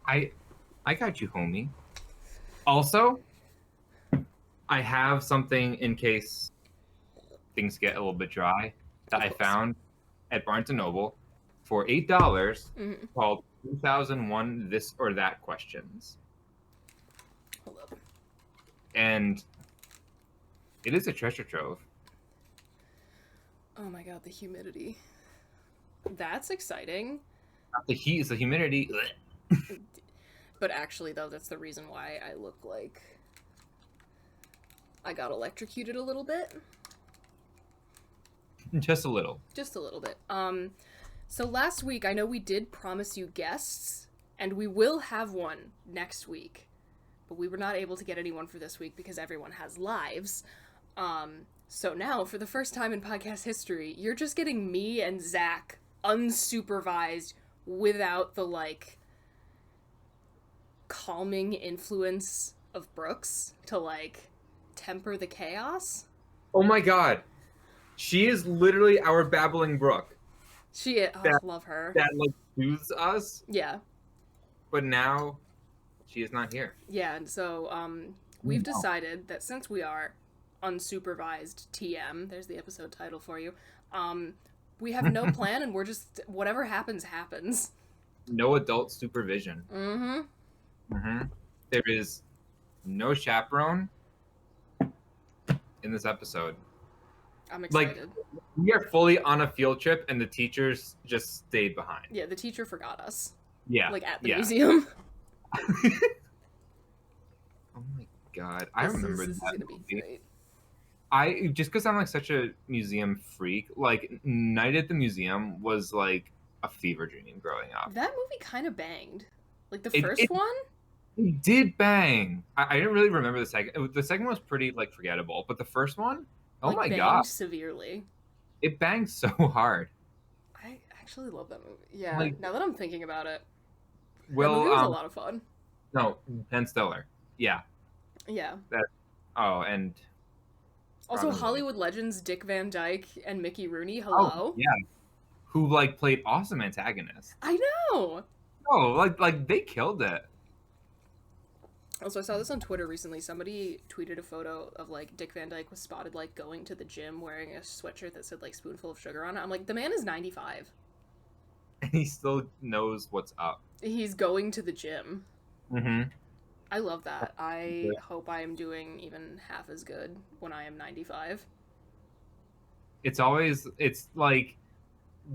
I got you, homie. Also, I have something in case things get a little bit dry that Of I course. found at Barnes & Noble for $8 Mm-hmm. called 2001 This or That Questions. Hold up. And it is a treasure trove. Oh my god, the humidity. That's exciting. Not the heat, it's the humidity. But actually, though, that's the reason why I look like I got electrocuted a little bit. Just a little. Just a little bit. So last week, I know we did promise you guests, and we will have one next week. But we were not able to get anyone for this week because everyone has lives. So now, for the first time in podcast history, you're just getting me and Zach unsupervised without the, like, calming influence of Brookes to, like, temper the chaos. Oh my god. She is literally our babbling brook. I love her. That like soothes us, Yeah. but now she is not here. Yeah, and so we've decided that since we are unsupervised TM, there's the episode title for you, we have no plan and we're just, whatever happens, happens. No adult supervision. Mm-hmm. There is no chaperone in this episode. I'm excited. Like, we are fully on a field trip and the teachers just stayed behind. Yeah, the teacher forgot us. Yeah. Like, at the museum. Oh my god. I remember this that is gonna be great. just because I'm like such a museum freak, like Night at the Museum was like a fever dream growing up. That movie kind of banged. Like, the first one? It did bang. I didn't really remember the second. The second one was pretty like forgettable, but the first one, oh like, my banged god, severely. it banged so hard. I actually love that movie. Yeah, Like, now that I'm thinking about it, well, that movie was a lot of fun. No, Ben Stiller. Yeah. Yeah. And Also, Robin Hollywood legends Dick Van Dyke and Mickey Rooney. Hello. Oh, yeah. Who like played awesome antagonists. I know. Oh, like they killed it. Also, I saw this on Twitter recently. Somebody tweeted a photo of, like, Dick Van Dyke was spotted, like, going to the gym wearing a sweatshirt that said, like, spoonful of sugar on it. I'm like, the man is 95. And he still knows what's up. He's going to the gym. Mm-hmm. I love that. I hope I am doing even half as good when I am 95. It's like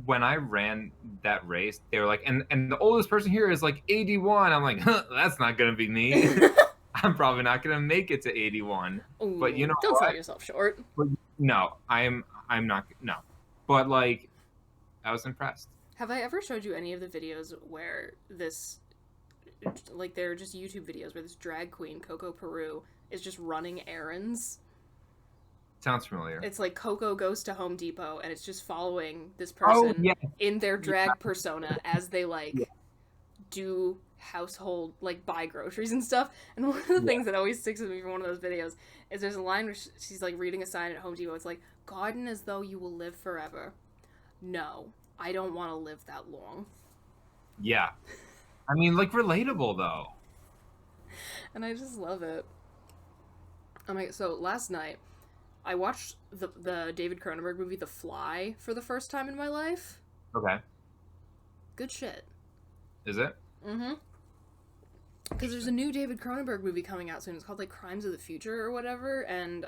when I ran that race, they were like, and the oldest person here is like 81. I'm like, huh, that's not gonna be me. I'm probably not gonna make it to 81. Ooh, but you know, don't sell yourself short. But no, I'm not. No, but like, I was impressed. Have I ever showed you any of the videos where this, like, they're just YouTube videos where this drag queen, Coco Peru, is just running errands? Sounds familiar. It's like Coco goes to Home Depot and it's just following this person in their drag persona as they, like, do household, like, buy groceries and stuff. And one of the things that always sticks with me from one of those videos is there's a line where she's, like, reading a sign at Home Depot. It's like, garden as though you will live forever. No, I don't want to live that long. Yeah. I mean, like, relatable, though. And I just love it. So last night, I watched the David Cronenberg movie The Fly for the first time in my life. Okay. Good shit. Is it? Mm-hmm. Because there's a new David Cronenberg movie coming out soon. It's called, like, Crimes of the Future or whatever. And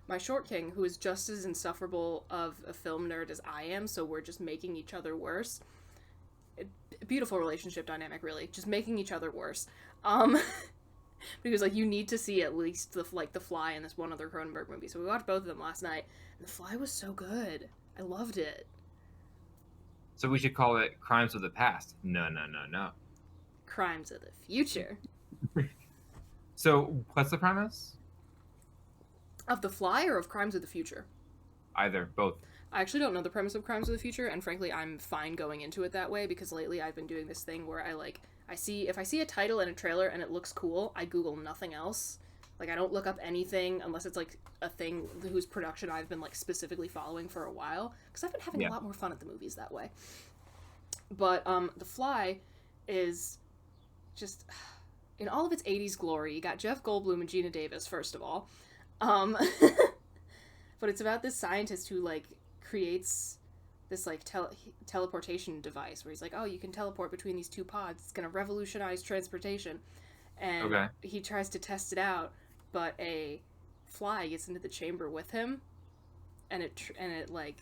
my short king, who is just as insufferable of a film nerd as I am, so we're just making each other worse. Beautiful relationship dynamic, really. Just making each other worse. Because, like, you need to see at least The Fly and this one other Cronenberg movie. So we watched both of them last night, and The Fly was so good. I loved it. So we should call it Crimes of the Past. No. Crimes of the Future. So what's the premise? Of The Fly or of Crimes of the Future? Either, both. I actually don't know the premise of Crimes of the Future, and frankly, I'm fine going into it that way, because lately I've been doing this thing where if I see a title and a trailer and it looks cool, I Google nothing else. Like, I don't look up anything unless it's, like, a thing whose production I've been, like, specifically following for a while, because I've been having a lot more fun at the movies that way. But, The Fly is just in all of its 80s glory. You got Jeff Goldblum and Gina Davis, first of all. But it's about this scientist who, like, creates this, like, teleportation device where he's like, oh, you can teleport between these two pods. It's going to revolutionize transportation. And he tries to test it out, but a fly gets into the chamber with him, and it like,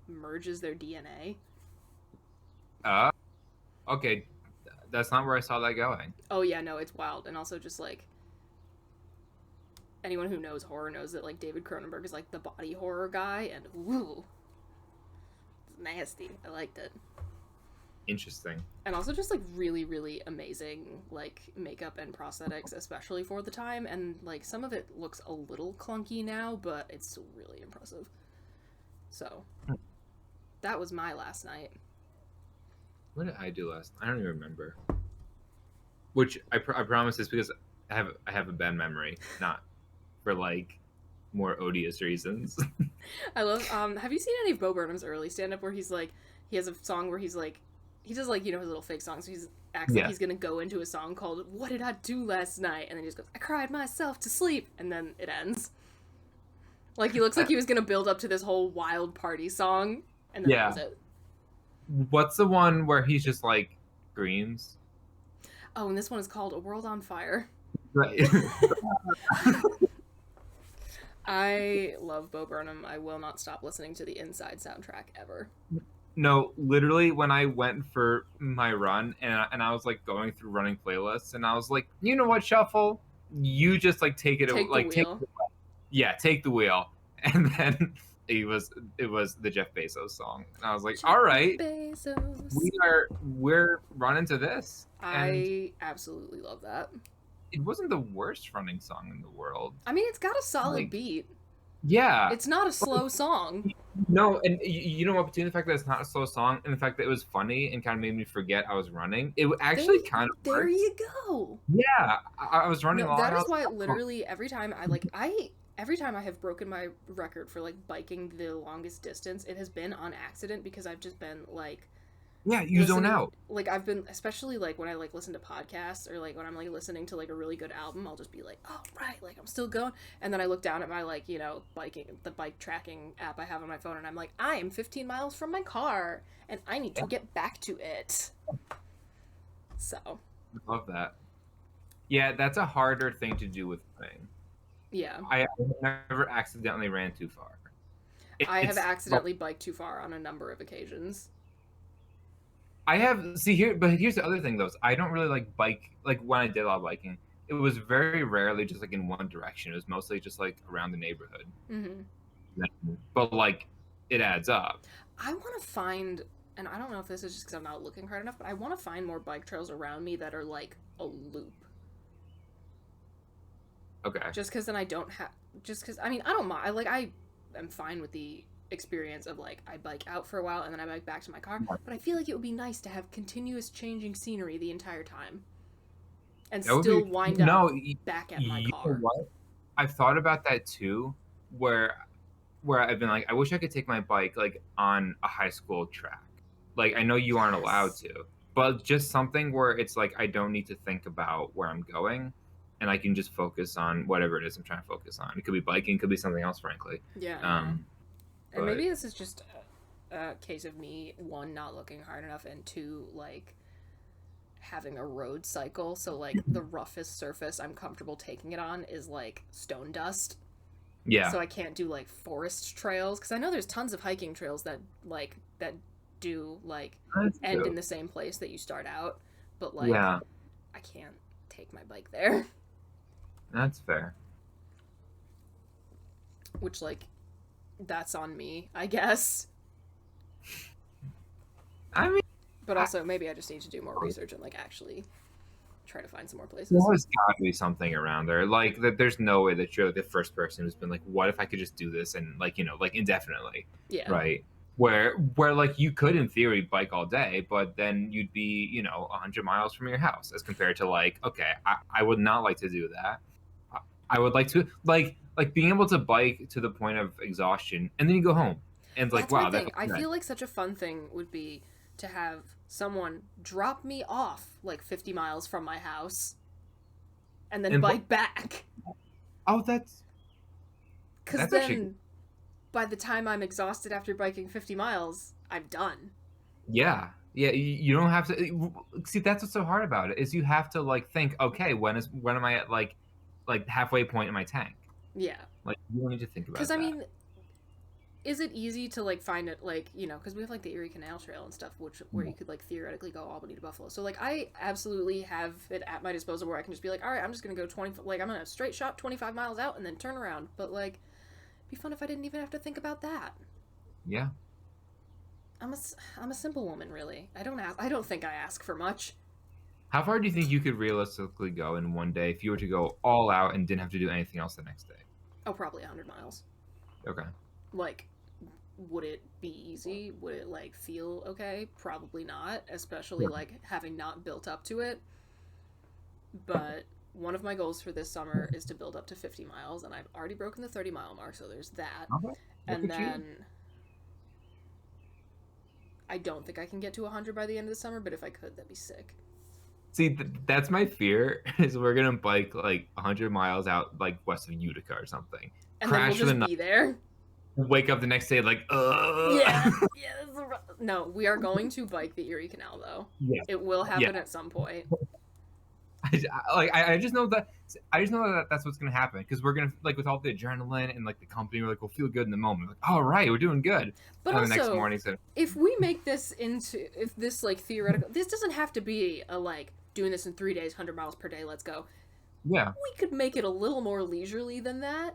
merges their DNA. Okay. That's not where I saw that going. Oh, yeah, no, it's wild. And also just, like, anyone who knows horror knows that, like, David Cronenberg is, like, the body horror guy, and woo, it's nasty. I liked it. Interesting. And also just, like, really, really amazing, like, makeup and prosthetics, especially for the time, and, like, some of it looks a little clunky now, but it's still really impressive. So, that was my last night. What did I do last night? I don't even remember. Which I promise is because I have a bad memory, not for, like, more odious reasons. I love, have you seen any of Bo Burnham's early stand-up where he's, like, he has a song where he's, like, he does, like, you know, his little fake songs, so he acts like he's gonna go into a song called What Did I Do Last Night? And then he just goes, I cried myself to sleep, and then it ends. Like, he looks like he was gonna build up to this whole wild party song, and then that was it. What's the one where he's just, like, screams? Oh, and this one is called A World on Fire. Right. I love Bo Burnham. I will not stop listening to the Inside soundtrack ever. No, literally, when I went for my run and I was, like, going through running playlists, and I was like, you know what, Shuffle? You just, like, take the wheel. Take the wheel. And then it was the Jeff Bezos song. And I was like, all right, we're running to this. I absolutely love that. It wasn't the worst running song in the world. I mean, it's got a solid beat. Yeah. It's not a slow song. No, and you know what, between the fact that it's not a slow song and the fact that it was funny and kind of made me forget I was running, it actually kind of There worked. you go. Yeah, I was running along. That is why literally every time I have broken my record for, like, biking the longest distance, it has been on accident because I've just been, like... Yeah, you zone out. Like, I've been, especially, like, when I, like, listen to podcasts or, like, when I'm, like, listening to, like, a really good album, I'll just be like, oh, right, like, I'm still going. And then I look down at my, like, you know, the bike tracking app I have on my phone, and I'm like, I am 15 miles from my car, and I need to get back to it. So. I love that. Yeah, that's a harder thing to do with running. Yeah. I never accidentally ran too far. I have accidentally biked too far on a number of occasions. I have, but here's the other thing, though. I don't really like bike, like, when I did a lot of biking, it was very rarely just, like, in one direction. It was mostly just, like, around the neighborhood. Mm-hmm. But, like, it adds up. I want to find, and I don't know if this is just because I'm not looking hard enough, but I want to find more bike trails around me that are, like, a loop. Okay. Just because then I don't have, I mean, I don't mind, I am fine with the experience of, like, I bike out for a while and then I bike back to my car, but I feel like it would be nice to have continuous changing scenery the entire time and still wind up back at my car. Know what? I've thought about that too, where I've been like, I wish I could take my bike, like, on a high school track. Like, I know you aren't allowed to, but just something where it's like I don't need to think about where I'm going and I can just focus on whatever it is I'm trying to focus on. It could be biking, it could be something else, frankly. Yeah. And maybe this is just a case of me, one, not looking hard enough, and two, like, having a road cycle. So, like, the roughest surface I'm comfortable taking it on is, like, stone dust. Yeah. So I can't do, like, forest trails. Because I know there's tons of hiking trails that do, like, end in the same place that you start out. But, like, I can't take my bike there. That's fair. Which, like... that's on me, I guess. I mean, but also maybe I just need to do more research and, like, actually try to find some more places. There's got to be something around there, like, that. There's no way that you're, like, the first person who's been like, what if I could just do this and, like, you know, like, indefinitely. Yeah. Right. Where like, you could in theory bike all day, but then you'd be, you know, 100 miles from your house, as compared to, like, okay, I would not like to do that. I would like to, like being able to bike to the point of exhaustion and then you go home and it's like, wow, that's I feel like such a fun thing would be to have someone drop me off like 50 miles from my house and then bike back. Oh, that's Because then by the time I'm exhausted after biking 50 miles, I'm done. Yeah. Yeah, you don't have to see. That's what's so hard about it is you have to like think, okay, when am I at like halfway point in my tank? Yeah. Like you don't need to think about that. Because I mean, is it easy to like find it like, you know, because we have like the Erie Canal Trail and stuff, where you could like theoretically go Albany to Buffalo. So like I absolutely have it at my disposal where I can just be like, all right, I'm just gonna go 20, like I'm gonna straight shot 25 miles out and then turn around. But like, it'd be fun if I didn't even have to think about that. Yeah. I'm a simple woman, really. I don't think I ask for much. How far do you think you could realistically go in one day if you were to go all out and didn't have to do anything else the next day? Oh, probably 100 miles. Okay. Like, would it be easy? Would it like feel okay? Probably not, especially like having not built up to it. But one of my goals for this summer is to build up to 50 miles, and I've already broken the 30-mile mark, so there's that. Okay. And then I don't think I can get to 100 by the end of the summer, but if I could, that'd be sick. See, that's my fear, is we're going to bike like 100 miles out like west of Utica or something. And crash then we'll just be there. Wake up the next day like, ugh. Yeah. No, we are going to bike the Erie Canal, though. Yeah. It will happen at some point. I just know that that's what's gonna happen because we're gonna like with all the adrenaline and like the company, we're like we'll feel good in the moment. Like, all right, we're doing good. But also, the next morning, if we make this into this like theoretical, this doesn't have to be a like doing this in 3 days, 100 miles per day. Let's go. Yeah, we could make it a little more leisurely than that.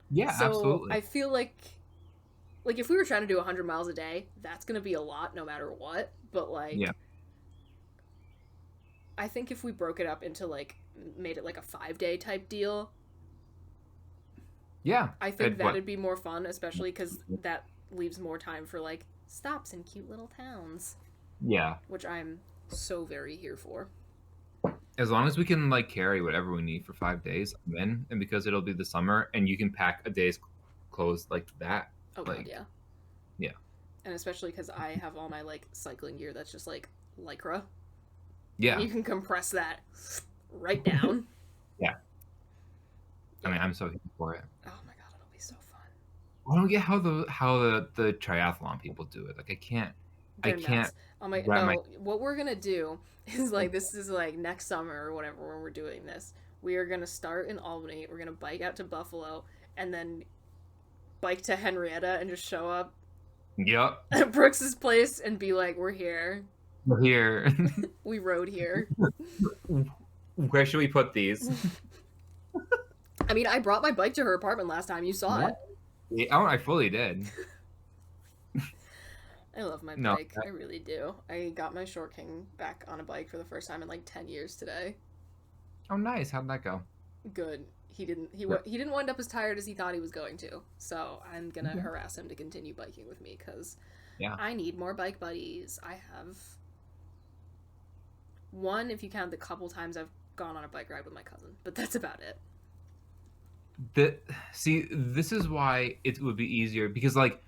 Yeah, so absolutely. I feel like if we were trying to do 100 miles a day, that's gonna be a lot no matter what. But like, yeah. I think if we broke it up into like made it like a 5-day type deal, yeah, I think that'd be more fun, especially because that leaves more time for like stops in cute little towns. Yeah, which I'm so very here for. As long as we can like carry whatever we need for 5 days, I'm in, and because it'll be the summer, and you can pack a day's clothes like that. Oh like, God, yeah. Yeah. And especially because I have all my like cycling gear that's just like Lycra. Yeah. And you can compress that right down. Yeah. I mean, I'm so here for it. Oh my God, it'll be so fun. I don't get how the triathlon people do it. Like, I can't. Nuts. No, what we're gonna do is like this is like next summer or whatever when we're doing this. We are gonna start in Albany. We're gonna bike out to Buffalo and then bike to Henrietta and just show up. Yep. At Brooks's place and be like, "We're here. We're here. We rode here." Where should we put these? I mean, I brought my bike to her apartment last time. You saw it. Yeah, I fully did. I love my bike. I really do. I got my Short King back on a bike for the first time in like 10 years today. Oh, nice. How'd that go? Good. He didn't wind up as tired as he thought he was going to. So I'm gonna harass him to continue biking with me because I need more bike buddies. I have one, if you count the couple times I've gone on a bike ride with my cousin, but that's about it. This is why it would be easier because like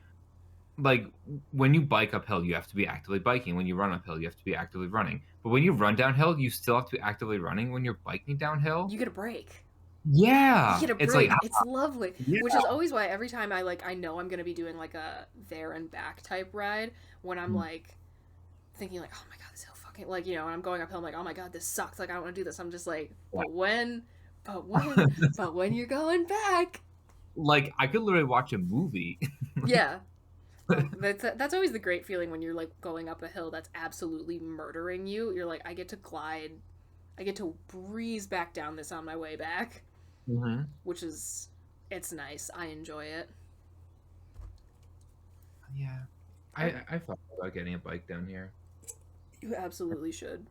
when you bike uphill, you have to be actively biking. When you run uphill, you have to be actively running. But when you run downhill, you still have to be actively running. When you're biking downhill, you get a break. Yeah, you get a break. It's like it's lovely. Yeah. Which is always why every time I know I'm gonna be doing like a there and back type ride when I'm like thinking like, oh my God, this hill fucking like, you know, when I'm going uphill, I'm like, oh my God, this sucks. Like I don't want to do this. I'm just like, but when you're going back, like I could literally watch a movie. Yeah. That's always the great feeling when you're like going up a hill that's absolutely murdering you. You're like, I get to glide, I get to breeze back down this on my way back, which is, it's nice. I enjoy it. Yeah, I thought about getting a bike down here. You absolutely should.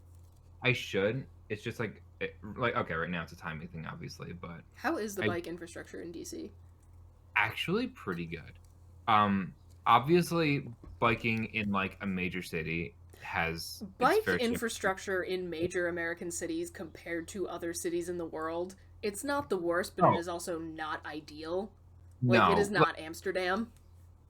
I should. It's just like okay, right now it's a timing thing, obviously, but how is the bike infrastructure in DC? Actually, pretty good. Obviously, biking in like a major city has bike infrastructure in major American cities compared to other cities in the world. It's not the worst, but it is also not ideal. Like it is not Amsterdam.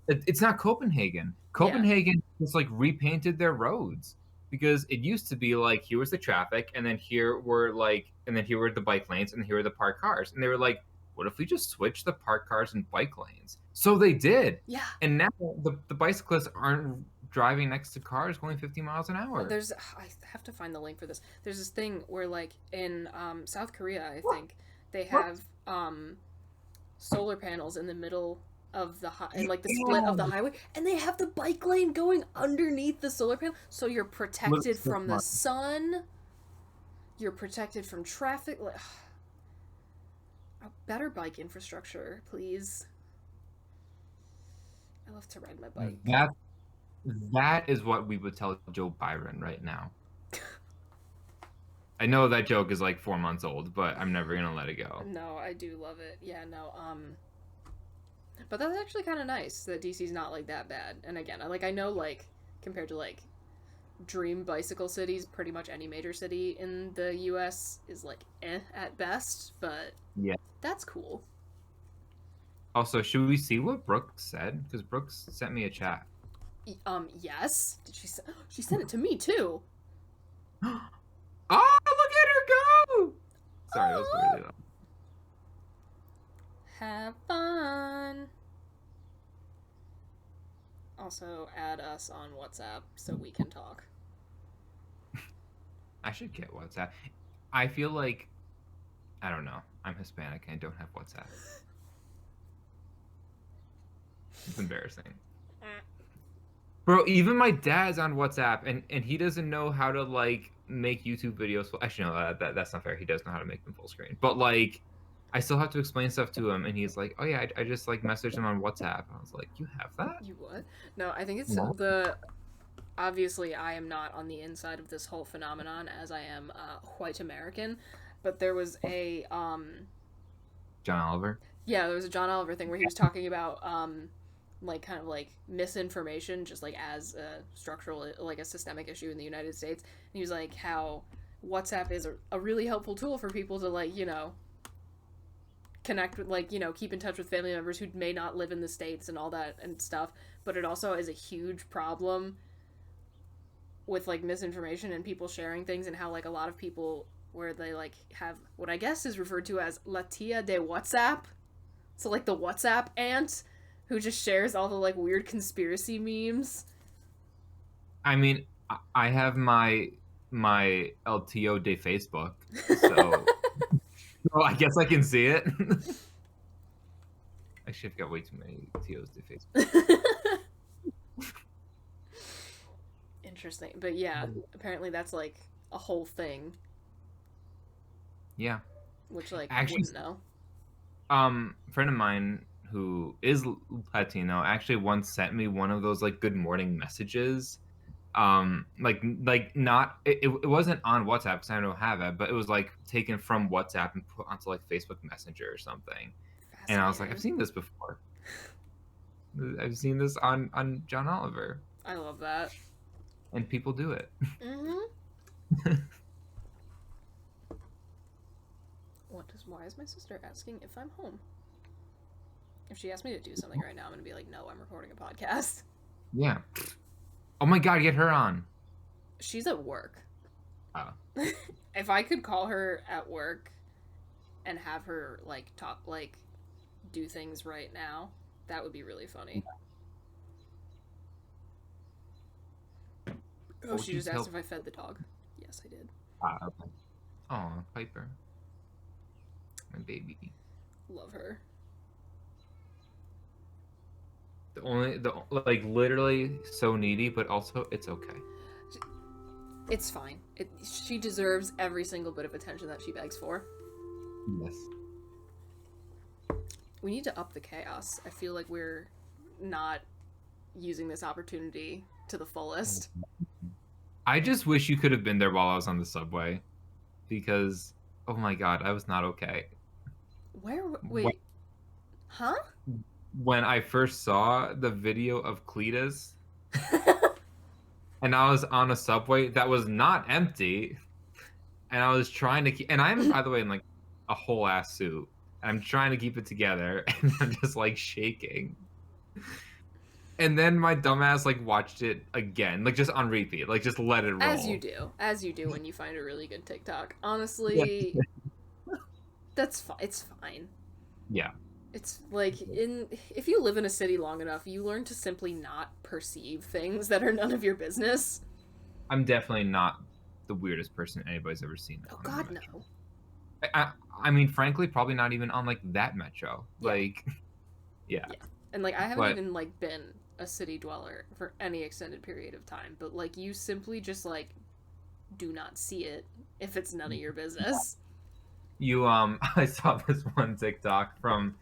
It's not Copenhagen. Copenhagen just like repainted their roads, because it used to be like here was the traffic, and then here were the bike lanes, and here were the parked cars, and they were like, what if we just switch the parked cars and bike lanes? So they did, Yeah. and now the bicyclists aren't driving next to cars going 50 miles an hour. I have to find the link for this. There's this thing where like in South Korea, I think they have solar panels in the middle of the in like the split of the highway, and they have the bike lane going underneath the solar panel, so you're protected from the sun, you're protected from traffic. Like, a better bike infrastructure, please. I love to ride my bike. That is what we would tell Joe Byron right now. I know that joke is like 4 months old, but I'm never gonna let it go. No, I do love it. Yeah, no, but that's actually kind of nice that DC's not like that bad. And again, I know like compared to like dream bicycle cities, pretty much any major city in the U.S. is like at best, but yeah, that's cool. Also, should we see what Brookes said? Because Brookes sent me a chat. Yes. Did she? She sent it to me too. Oh, look at her go! Sorry, that was really loud. Have fun. Also, add us on WhatsApp so we can talk. I should get WhatsApp. I feel like, I don't know. I'm Hispanic and I don't have WhatsApp. It's embarrassing. Bro, even my dad's on WhatsApp, and he doesn't know how to like make YouTube videos. Actually, no, that's not fair. He does know how to make them full screen, but like, I still have to explain stuff to him, and he's like, "Oh yeah, I just like messaged him on WhatsApp." And I was like, "You have that?" You what? No, I think it's obviously I am not on the inside of this whole phenomenon as I am white American, but there was a John Oliver. Yeah, there was a John Oliver thing where he was talking about like kind of like misinformation just like as a structural, like a systemic issue in the United States. And he was like how WhatsApp is a really helpful tool for people to like, you know, connect with, like, you know, keep in touch with family members who may not live in the States and all that and stuff, but it also is a huge problem with like misinformation and people sharing things, and how like a lot of people where they like have what I guess is referred to as la tia de WhatsApp, so like the WhatsApp aunt who just shares all the like weird conspiracy memes. I mean, I have my LTO de Facebook, so so I guess I can see it. Actually, I've got way too many TOs de Facebook. Interesting, but yeah, apparently that's like a whole thing. Yeah, which like actually, wouldn't know. A friend of mine who is Latino actually once sent me one of those like good morning messages. Like not it wasn't on WhatsApp because I don't have it, but it was like taken from WhatsApp and put onto like Facebook Messenger or something. And I was like, I've seen this before. I've seen this on John Oliver. I love that. And people do it. Mm-hmm. Why is my sister asking if I'm home? If she asked me to do something right now, I'm gonna be like, no, I'm recording a podcast. Yeah. Oh my god, get her on. She's at work. Oh. If I could call her at work and have her like talk, like do things right now, that would be really funny. Oh, she just asked if I fed the dog. Yes, I did. Okay. Oh, Piper. My baby. Love her. The like literally so needy, but also it's okay. It's fine. She deserves every single bit of attention that she begs for. Yes. We need to up the chaos. I feel like we're not using this opportunity to the fullest. I just wish you could have been there while I was on the subway, because oh my god, I was not okay. Wait. Huh? When I first saw the video of Cletus and I was on a subway that was not empty, and I was trying to keep, and I'm by the way in like a whole ass suit, and I'm trying to keep it together, and I'm just like shaking. And then my dumbass like watched it again, like just on repeat, like just let it roll. As you do when you find a really good TikTok. Yeah. Honestly, that's fine. It's fine. Yeah. It's like if you live in a city long enough, you learn to simply not perceive things that are none of your business. I'm definitely not the weirdest person anybody's ever seen. Oh God, no. I mean, frankly, probably not even on like that metro. Yeah. Like, yeah. And like I haven't But even like been a city dweller for any extended period of time, but like you simply just like do not see it if it's none of your business. you I saw this one TikTok from,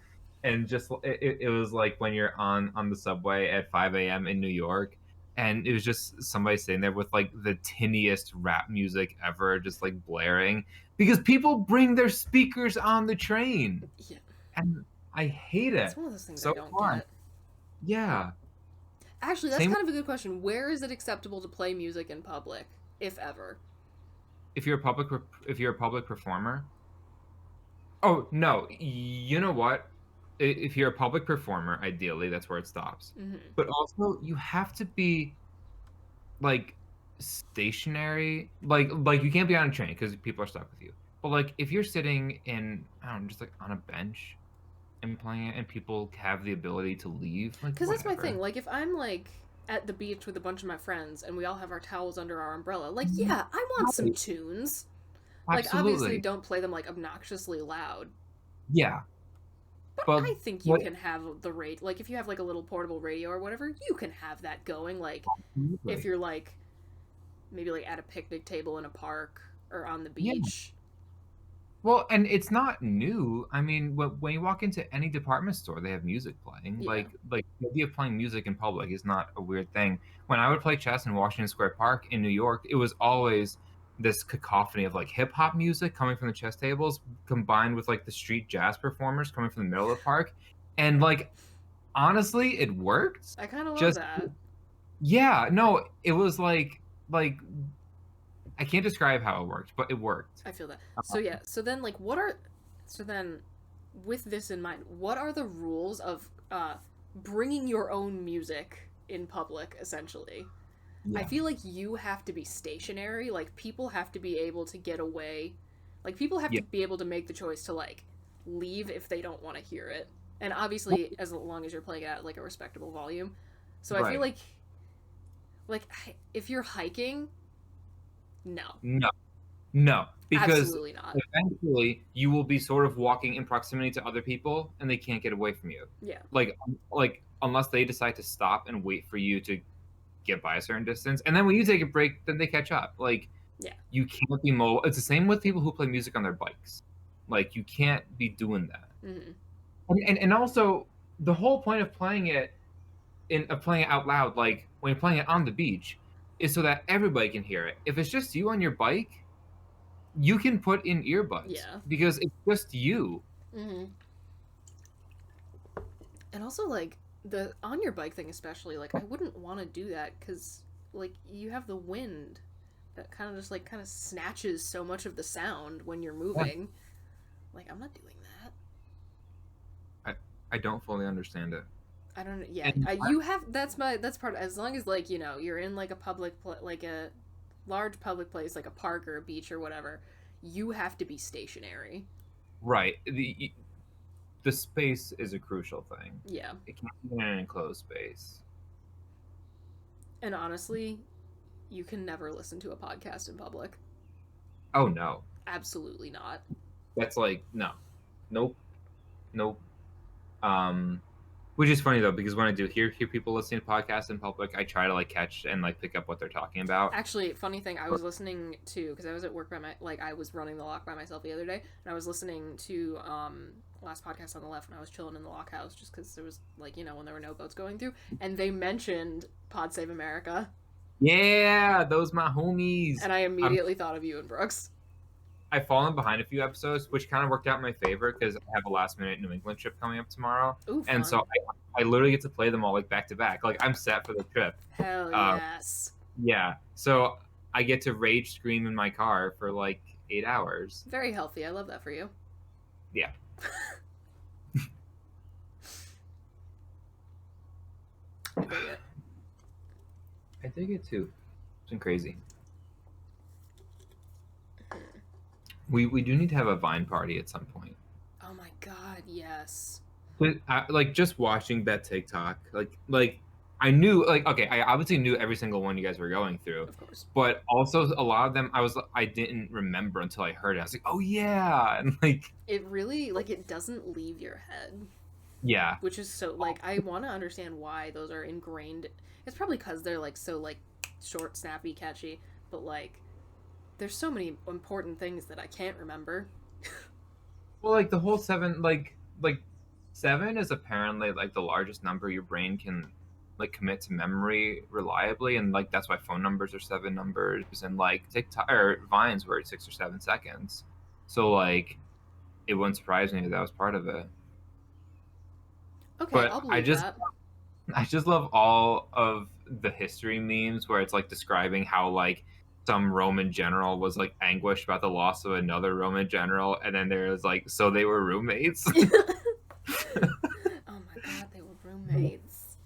and just it was like when you're on the subway at 5 a.m. in New York, and it was just somebody sitting there with like the tinniest rap music ever, just like blaring because people bring their speakers on the train, Yeah. and I hate it It's one of those things so I don't much. get. Yeah. Actually, that's Same kind of a good question. Where is it acceptable to play music in public, if ever? if you're a public performer. Oh no, you know what? If you're a public performer, ideally that's where it stops. Mm-hmm. But also you have to be like stationary. Like you can't be on a train because people are stuck with you. But like if you're sitting in, I don't know, just like on a bench and playing it and people have the ability to leave, like Because that's my thing. whatever. Like, if I'm like at the beach with a bunch of my friends and we all have our towels under our umbrella, like, yeah, I want some Right. tunes. Like, obviously, Absolutely. don't play them like obnoxiously loud. Yeah. But But I think you what can have the rate. Like, if you have like a little portable radio or whatever, you can have that going. Like, if absolutely. you're like maybe like at a picnic table in a park or on the Yeah. beach. Well, and it's not new. I mean, when you walk into any department store, they have music playing. Yeah. Like the idea of playing music in public is not a weird thing. When I would play chess in Washington Square Park in New York, it was always this cacophony of like hip hop music coming from the chess tables, combined with like the street jazz performers coming from the middle of the park. And like honestly, it worked. I kind of love Just that. yeah, no, it was like I can't describe how it worked, but it worked. I feel that. So yeah, so then like so then with this in mind, what are the rules of bringing your own music in public essentially? I Yeah. feel like you have to be stationary, like people have to be able to get away. Like people have Yeah. to be able to make the choice to like leave if they don't want to hear it. And obviously as long as you're playing it at like a respectable volume. So I feel Right. like if you're hiking, no. No. No, because Absolutely not. eventually you will be sort of walking in proximity to other people and they can't get away from you. Yeah. Like unless they decide to stop and wait for you to get by a certain distance. And then when you take a break, then they catch up. Like Yeah. you can't be mobile. It's the same with people who play music on their bikes. Like you can't be doing that. Mm-hmm. And also the whole point of playing it of playing it out loud, like when you're playing it on the beach, is so that everybody can hear it. If it's just you on your bike, you can put in earbuds Yeah. because it's just you. Mm-hmm. And also, like, the on your bike thing, especially, like, I wouldn't want to do that because, like, you have the wind that kind of just, like, kind of snatches so much of the sound when you're Yeah. moving. Like, I'm not doing that. I don't fully understand it. I don't know. Yeah. And You have, that's part, as long as, like, you know, you're in, like, a like, a large public place, like a park or a beach or whatever, you have to be stationary. right, the space is a crucial thing. Yeah. It can't be in an enclosed space. And honestly, you can never listen to a podcast in public. Oh no, Absolutely not. that's like no, nope, nope. Um, which is funny though because when I do hear people listening to podcasts in public, I try to like catch and like pick up what they're talking about. Actually, funny thing, I was listening to because I was at work I was running the lock by myself the other day, and I was listening to last podcast on the left, and I was chilling in the lock house just because there was like when there were no boats going through, and they mentioned Pod Save America, Yeah, those my homies. and I immediately thought of you and Brookes. I've fallen behind a few episodes, which kind of worked out in my favor because I have a last minute New England trip coming up tomorrow, Ooh, and fun. so I literally get to play them all like back to back. Like I'm set for the trip. Hell Um, yes. Yeah, so I get to rage scream in my car for like 8 hours. Very healthy. I love that for you. Yeah. I dig it. I dig it too. It's been crazy. We do need to have a Vine party at some point. Oh my god, yes. But like just watching that TikTok, like I knew like okay, I obviously knew every single one you guys were going through, Of course. but also a lot of them I didn't remember until I heard it. I was like, oh yeah, and like It really, like, it doesn't leave your head. yeah, Which is so, like, I want to understand why those are ingrained. It's probably because they're, like, so, like, short, snappy, catchy, but, like, there's so many important things that I can't remember. well like the whole seven like seven is apparently like the largest number your brain can like commit to memory reliably, and like that's why phone numbers are seven numbers, and like TikTok or Vines were 6 or 7 seconds. So like it wouldn't surprise me if that was part of it. Okay, But I'll believe that. I just love all of the history memes where it's like describing how like some Roman general was like anguished about the loss of another Roman general, and then there's like so they were roommates. Oh my god, they were roommates.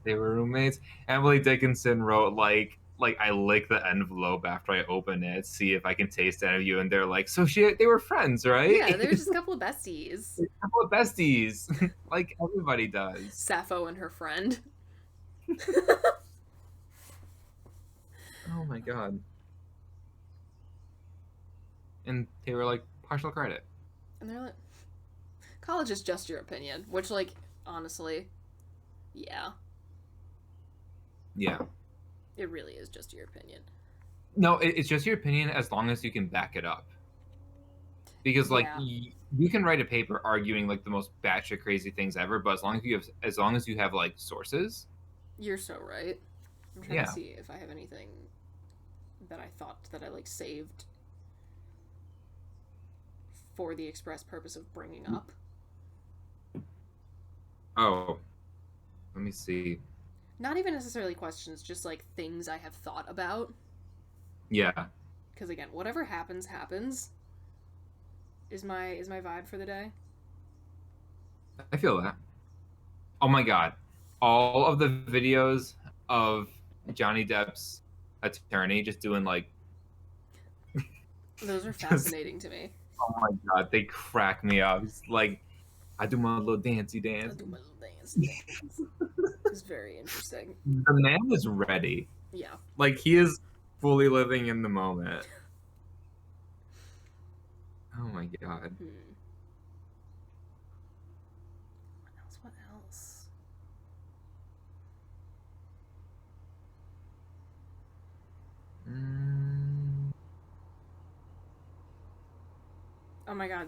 They were roommates. Emily Dickinson wrote like I lick the envelope after I open it, see if I can taste any of you, and they're like, so they were friends, right? Yeah, they were just a couple of besties. A couple of besties, like everybody does. Sappho and her friend. Oh my god. And they were like partial credit. And they're like, college is just your opinion. Which, like, honestly, yeah. Yeah. It really is just your opinion. No, it's just your opinion as long as you can back it up. Because like Yeah. you can write a paper arguing like the most batshit crazy things ever, but as long as you have like sources, You're so right. I'm trying to yeah. see if I have anything that I thought that I, like, saved for the express purpose of bringing up. Oh, let me see. Not even necessarily questions, just, like, things I have thought about. Yeah, Because, again, whatever happens, happens. Is my vibe for the day. I feel that. Oh my god, all of the videos of Johnny Depp's attorney just doing like, Those are just fascinating to me. oh my god, they crack me up. It's like I do my little dancey I'll dance. do my little dance. It's very interesting. The man is ready. Yeah. Like he is fully living in the moment. Oh my god. What else? What else? Oh my god.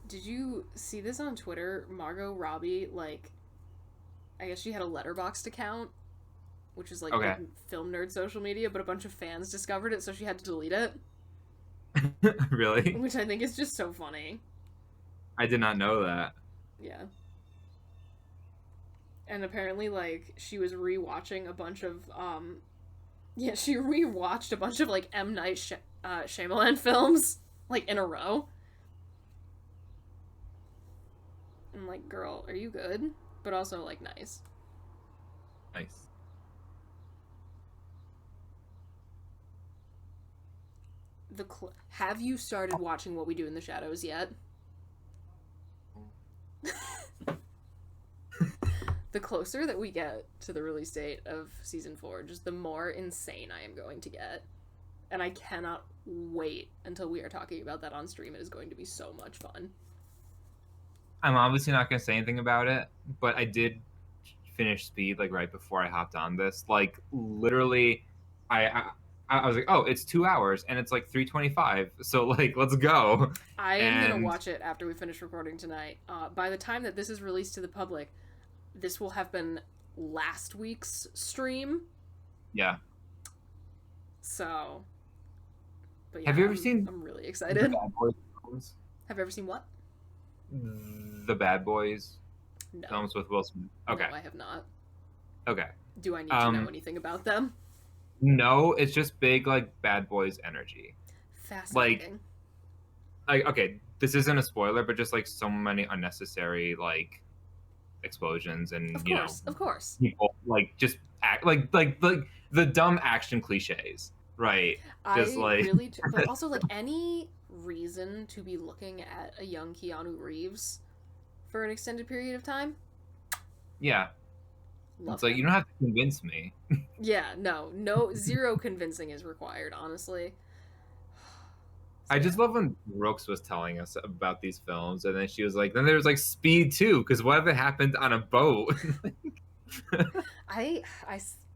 Did you see this on Twitter? Margot Robbie, like, I guess she had a Letterboxd account, which is like Okay. film nerd social media, but a bunch of fans discovered it, so she had to delete it. Really? Which I think is just so funny. I did not know that. Yeah. And apparently, like, she was rewatching a bunch of, yeah, she rewatched a bunch of, like, M. Night Shyamalan films, like, in a row. I'm like, girl, are you good? But also, like, nice. Nice. Have you started watching What We Do in the Shadows yet? The closer that we get to the release date of season 4, just the more insane I am going to get. And I cannot wait until we are talking about that on stream. It is going to be so much fun. I'm obviously not going to say anything about it, but I did finish Speed like right before I hopped on this. Like literally, I was like, oh, it's 2 hours and it's like 3:25, so like let's go. I am gonna watch it after we finish recording tonight. By the time that this is released to the public, this will have been last week's stream. Yeah. So, but yeah, have you ever seen? I'm really excited. The Bad Boys films? Have you ever seen what? The Bad Boys No. films with Will Smith. Okay. No, I have not. Okay. Do I need to know anything about them? No, it's just big like Bad Boys energy. Fascinating. Like okay, this isn't a spoiler, but just like so many unnecessary like explosions and Of course. people like just act like the dumb action cliches, right? Just I like really, but also like any reason to be looking at a young Keanu Reeves for an extended period of time. yeah, Love it's like him. you don't have to convince me. Yeah, no, zero convincing is required, honestly. So I yeah, just love when Brooks was telling us about these films, and then she was like, then there was like Speed 2, because what if it happened on a boat? I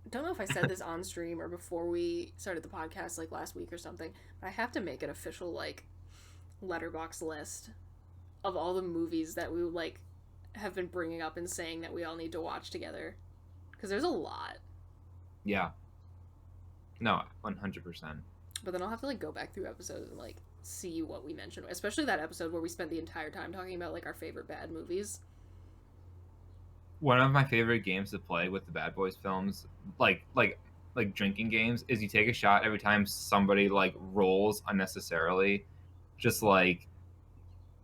don't know if I said this on stream or before we started the podcast, like last week or something. But I have to make an official like letterbox list of all the movies that we like have been bringing up and saying that we all need to watch together because there's a lot. Yeah, no, 100%. But then I'll have to like go back through episodes and like see what we mentioned, especially that episode where we spent the entire time talking about like our favorite bad movies. One of my favorite games to play with the Bad Boys films, like drinking games, is you take a shot every time somebody like rolls unnecessarily, just like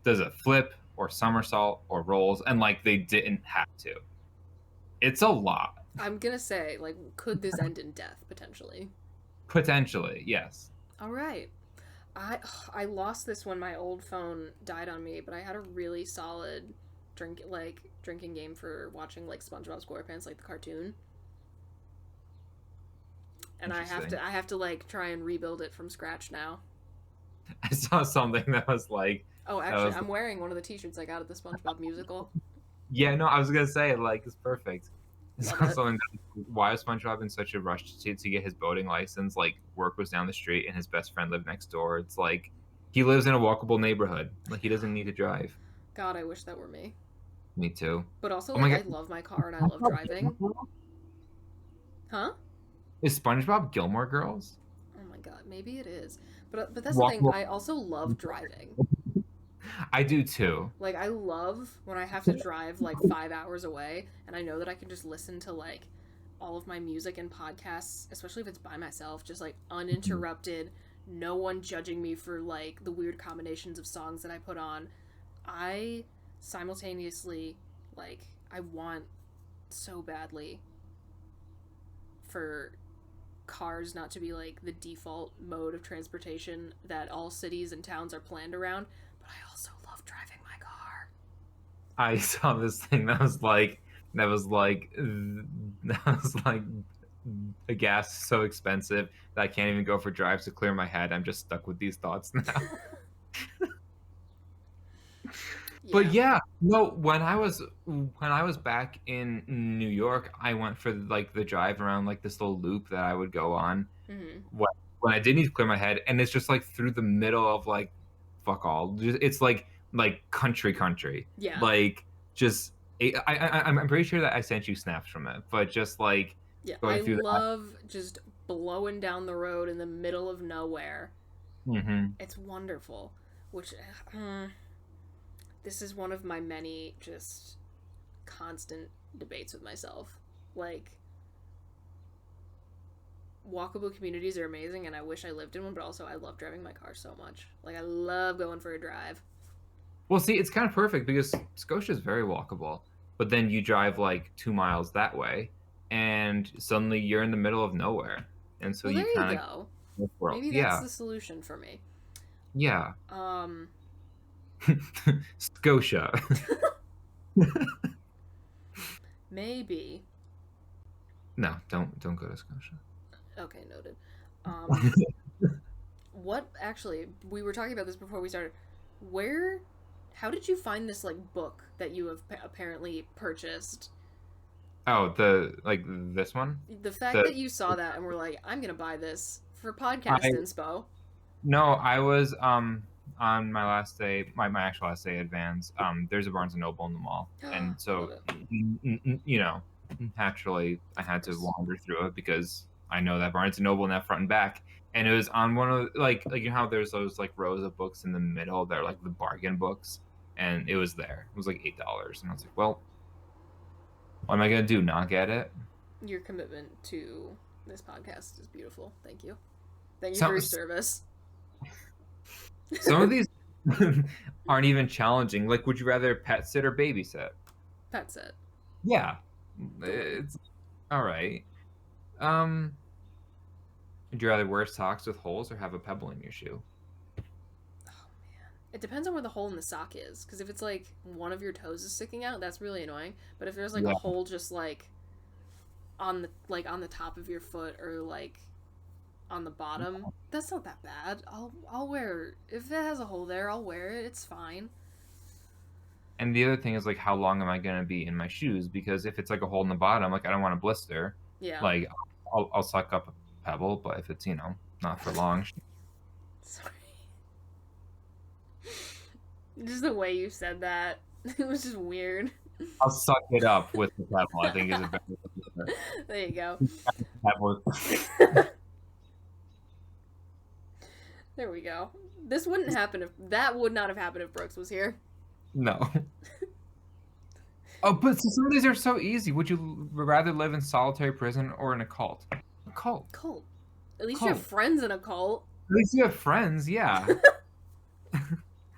does a flip or somersault or rolls, and like they didn't have to. It's a lot. I'm gonna say, like, could this end in death potentially? Potentially, yes. All right. I I lost this when my old phone died on me, but I had a really solid drinking game for watching like SpongeBob SquarePants, like the cartoon. And Interesting. I have to like try and rebuild it from scratch now. I saw something that was like Oh, that actually, was I'm wearing one of the T-shirts I got at the SpongeBob musical. yeah, no, I was gonna say like it's perfect. It's Love not it. something that, why was SpongeBob in such a rush to get his boating license? Like work was down the street and his best friend lived next door. It's like he lives in a walkable neighborhood. Like he doesn't need to drive. God, I wish that were me. Me too. But also, Oh my like, I god. love my car and I love driving. Huh? Is SpongeBob Gilmore Girls? Oh my God, maybe it is. But that's the thing. Walkable. I also love driving. I do too. Like I love when I have to drive like 5 hours away and I know that I can just listen to like all of my music and podcasts, especially if it's by myself, just like uninterrupted, no one judging me for like the weird combinations of songs that I put on. I simultaneously like I want so badly for cars not to be like the default mode of transportation that all cities and towns are planned around, but I also love driving my car. I saw this thing that was like that was like the gas is so expensive that I can't even go for drives to clear my head. I'm just stuck with these thoughts now. But Yeah. yeah, no, when I was back in New York, I went for like the drive around like this little loop that I would go on Mm-hmm. when, when I did need to clear my head, and it's just like through the middle of like fuck all. It's like country, Yeah. like just I'm pretty sure that I sent you snaps from it, but just like Yeah. going I through that. love just blowing down the road in the middle of nowhere. Hmm. It's wonderful. Which, this is one of my many just constant debates with myself. Like, walkable communities are amazing and I wish I lived in one, but also I love driving my car so much. Like, I love going for a drive. Well, see, it's kind of perfect because Scotia is very walkable, but then you drive like 2 miles that way, and suddenly you're in the middle of nowhere, and so Well, you there you kind go. of world. Maybe that's Yeah, the solution for me. yeah. Um, Scotia. maybe. No, don't go to Scotia. Okay, noted. Um, what actually? We were talking about this before we started. Where? How did you find this like book that you have apparently purchased? Oh, the like this one. The fact The that you saw that and were like, "I'm gonna buy this for podcast I inspo." no, I was on my last day, my actual last day at Vans. There's a Barnes and Noble in the mall, and Love so it. you know, naturally I Of had to course. wander through it because I know that Barnes and Noble in that front and back, and it was on one of like you know how there's those like rows of books in the middle that are like the bargain books, and it was there. It was like $8, and I was like, well, what am I gonna do? Not get it? Your commitment to this podcast is beautiful. Thank you. Thank you for Some your service. some of these aren't even challenging. Like, would you rather pet sit or babysit? Pet sit. Yeah, it's all right. Um, would you rather wear socks with holes or have a pebble in your shoe? It depends on where the hole in the sock is, because if it's like one of your toes is sticking out, that's really annoying. But if there's like a Yeah. hole just on the top of your foot or like on the bottom, that's not that bad. I'll wear if it has a hole there, I'll wear it. It's fine. And the other thing is like, how long am I gonna be in my shoes? Because if it's like a hole in the bottom, like I don't want a blister. Yeah. Like I'll suck up a pebble, but if it's not for long, Sorry. Just the way you said that, it was just weird. I'll suck it up with the pebble. I think is a better There you go. pebble. There we go. This wouldn't happen if that would not have happened if Brooks was here. No. Oh, but some of these are so easy. Would you rather live in solitary prison or in a cult? A cult. Cult. At least you Cult. have friends in a cult. At least you have friends, yeah.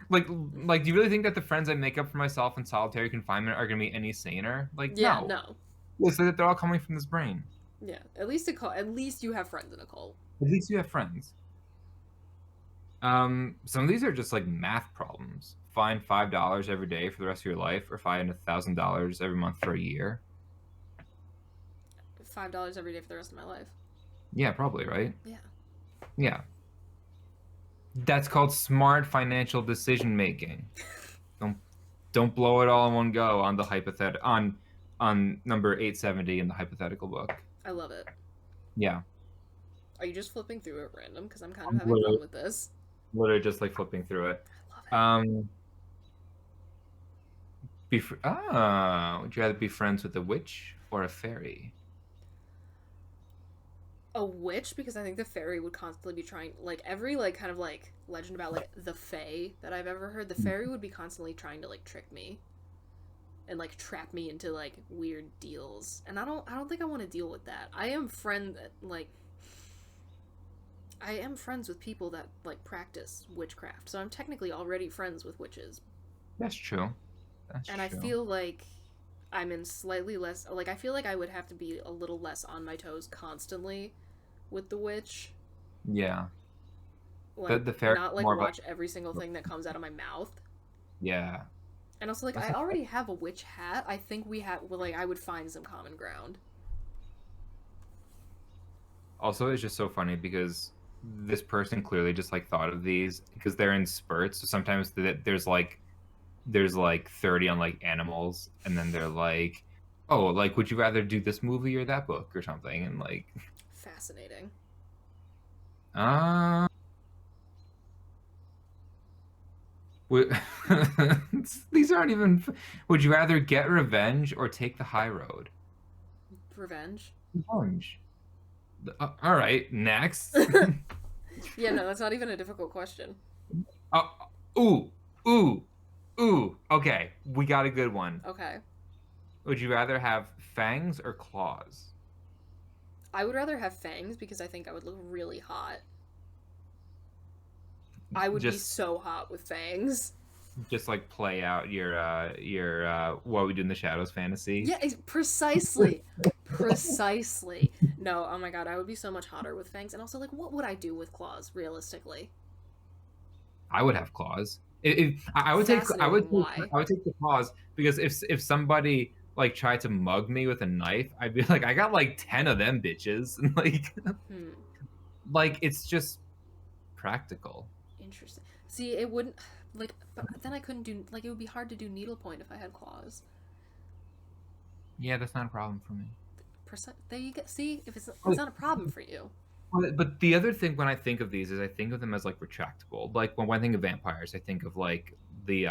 like, do you really think that the friends I make up for myself in solitary confinement are gonna be any saner? Like, Yeah, no. no. Well, so that they're all coming from this brain. Yeah, at least a cult. At least you have friends in a cult. At least you have friends. Some of these are just like math problems. Find $5 every day for the rest of your life, or find $1,000 every month for a year. $5 every day for the rest of my life. Yeah, probably, right? Yeah. Yeah. That's called smart financial decision making. Don't blow it all in one go on the on number 870 in the hypothetical book. I love it. Yeah. Are you just flipping through it random? Because I'm kind of I'm having fun with this. literally just like flipping through it. I love it. Would you rather be friends with a witch or a fairy? A witch, because I think the fairy would constantly be trying, like every like kind of like legend about like the fae that I've ever heard, the fairy would be constantly trying to like trick me and like trap me into like weird deals, and I don't think I want to deal with that. I am friends with people that like practice witchcraft, so I'm technically already friends with witches. That's true. That's And I true. feel like I'm in slightly less, like I feel like I would have to be a little less on my toes constantly with the witch. Yeah. Like The fairy not like more of watch every single thing that comes out of my mouth. yeah. And also like I already have a witch hat. I think we have, well, like I would find some common ground. Also, it's just so funny because this person clearly just like thought of these because they're in spurts. So sometimes there's like 30 on like animals, and then they're like, oh, like would you rather do this movie or that book or something? And like, Fascinating. uh, w- these aren't even. Would you rather get revenge or take the high road? Revenge. Revenge. All right, next. Yeah, no, that's not even a difficult question. Uh, ooh, ooh, ooh. Okay, we got a good one. Okay. Would you rather have fangs or claws? I would rather have fangs because I think I would look really hot. I would be Just, so hot with fangs. just like play out your what we do in the shadows fantasy. Yeah, precisely. Precisely. No, oh my god, I would be so much hotter with fangs. And also, like, what would I do with claws, realistically? I would have claws. I would take Fascinating. Why? I would take the claws because if somebody like tried to mug me with a knife, I'd be like, I got like 10 of them bitches, and Hmm. like it's just practical. Interesting. See, it wouldn't, like, but then I couldn't do, like, it would be hard to do needlepoint if I had claws. Yeah, that's not a problem for me. There you go. See, if it's not a problem for you. But the other thing when I think of these is I think of them as like retractable. Like when I think of vampires, I think of like the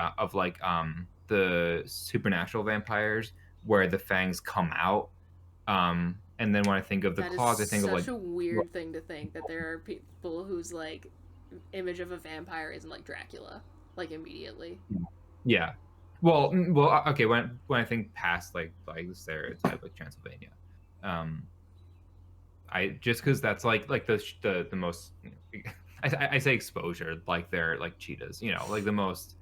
supernatural vampires where the fangs come out. And then when I think of the That is claws, I think of like such a weird thing to think that there are people whose, like, image of a vampire isn't like Dracula, like, immediately. yeah. Well, okay. When I think past like the stereotype like Transylvania, um, I just because that's like the most. I say exposure like they're like cheetahs, like the most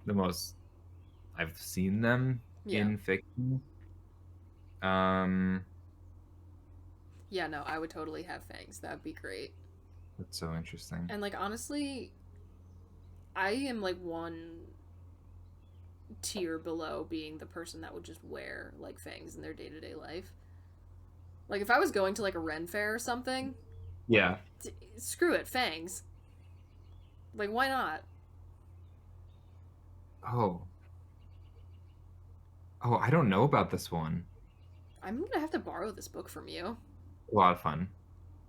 the most I've seen them Yeah. in fiction. Um, Yeah, no, I would totally have fangs. That'd be great. that's so interesting. And like honestly, I am like one tier below being the person that would just wear like fangs in their day-to-day life. Like if I was going to like a Ren fair or something, Yeah. screw it, fangs. Like why not? Oh. Oh, I don't know about this one. I'm gonna have to borrow this book from you. A lot of fun.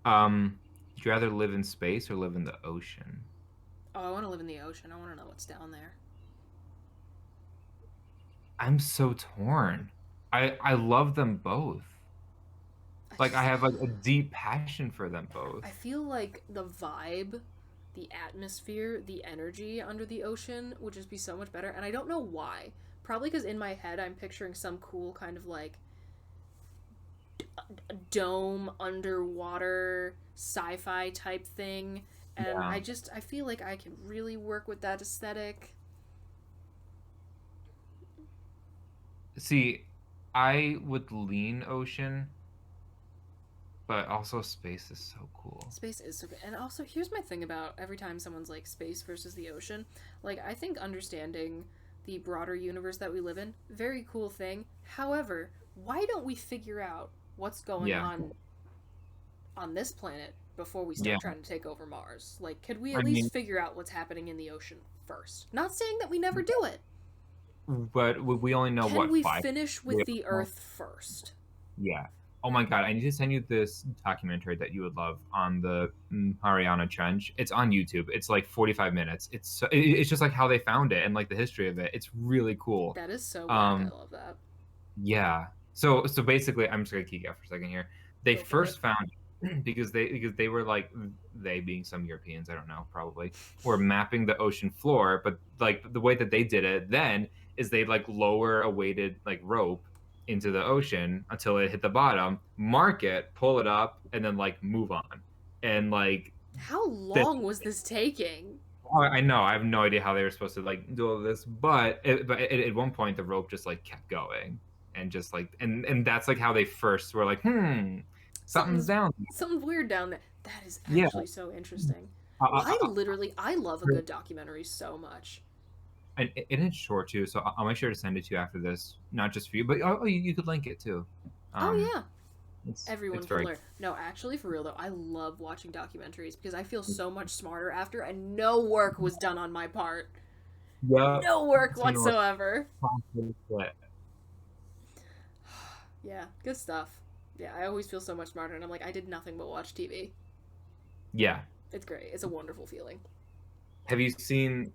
Would you rather live in space or live in the ocean? Oh, I want to live in the ocean. I want to know what's down there. I'm so torn. I love them both. I Like I just have like a deep passion for them both. I feel like the vibe, the atmosphere, the energy under the ocean would just be so much better, and I don't know why. Probably because in my head I'm picturing some cool kind of like dome underwater sci-fi type thing, and Yeah. I feel like I can really work with that aesthetic. See, I would lean ocean, but also space is so cool. Space is so good. And also, here's my thing about every time someone's like space versus the ocean. Like, I think understanding the broader universe that we live in, very cool thing. However, why don't we figure out what's going Yeah. on this planet before we Yeah. start trying to take over Mars? Like, could we I at mean, least figure out what's happening in the ocean first? Not saying that we never do it. but we only know Can what we five. finish with the Earth first? Yeah. Oh my God, I need to send you this documentary that you would love on the Mariana Trench. It's on YouTube. It's like 45 minutes. It's just like how they found it and like the history of it. It's really cool. That is so whack. I Um, love that. yeah. So basically, I'm just gonna keep out for a second here. They Go for it. first found it because they were like they being some Europeans, I don't know, probably were mapping the ocean floor, but like the way that they did it then is they'd like lower a weighted like rope into the ocean until it hit the bottom, mark it, pull it up, and then like move on. And like How the long was this taking? I know. I have no idea how they were supposed to like do all this, but at one point the rope just like kept going and just like and that's like how they first were like, something's Something's down. something's weird down there. That is Yeah. actually so interesting. Uh, I love a good documentary so much. and it's short too, so I'll make sure to send it to you after this, not just for you, but you could link it too. Oh Um, yeah, it's everyone can very learn. No, actually, for real though, I love watching documentaries because I feel so much smarter after, and no work was done on my part. yeah. No work So, you know, whatsoever. what? Yeah, good stuff. Yeah, I always feel so much smarter, and I'm like, I did nothing but watch TV. Yeah. It's great. It's a wonderful feeling. Have you seen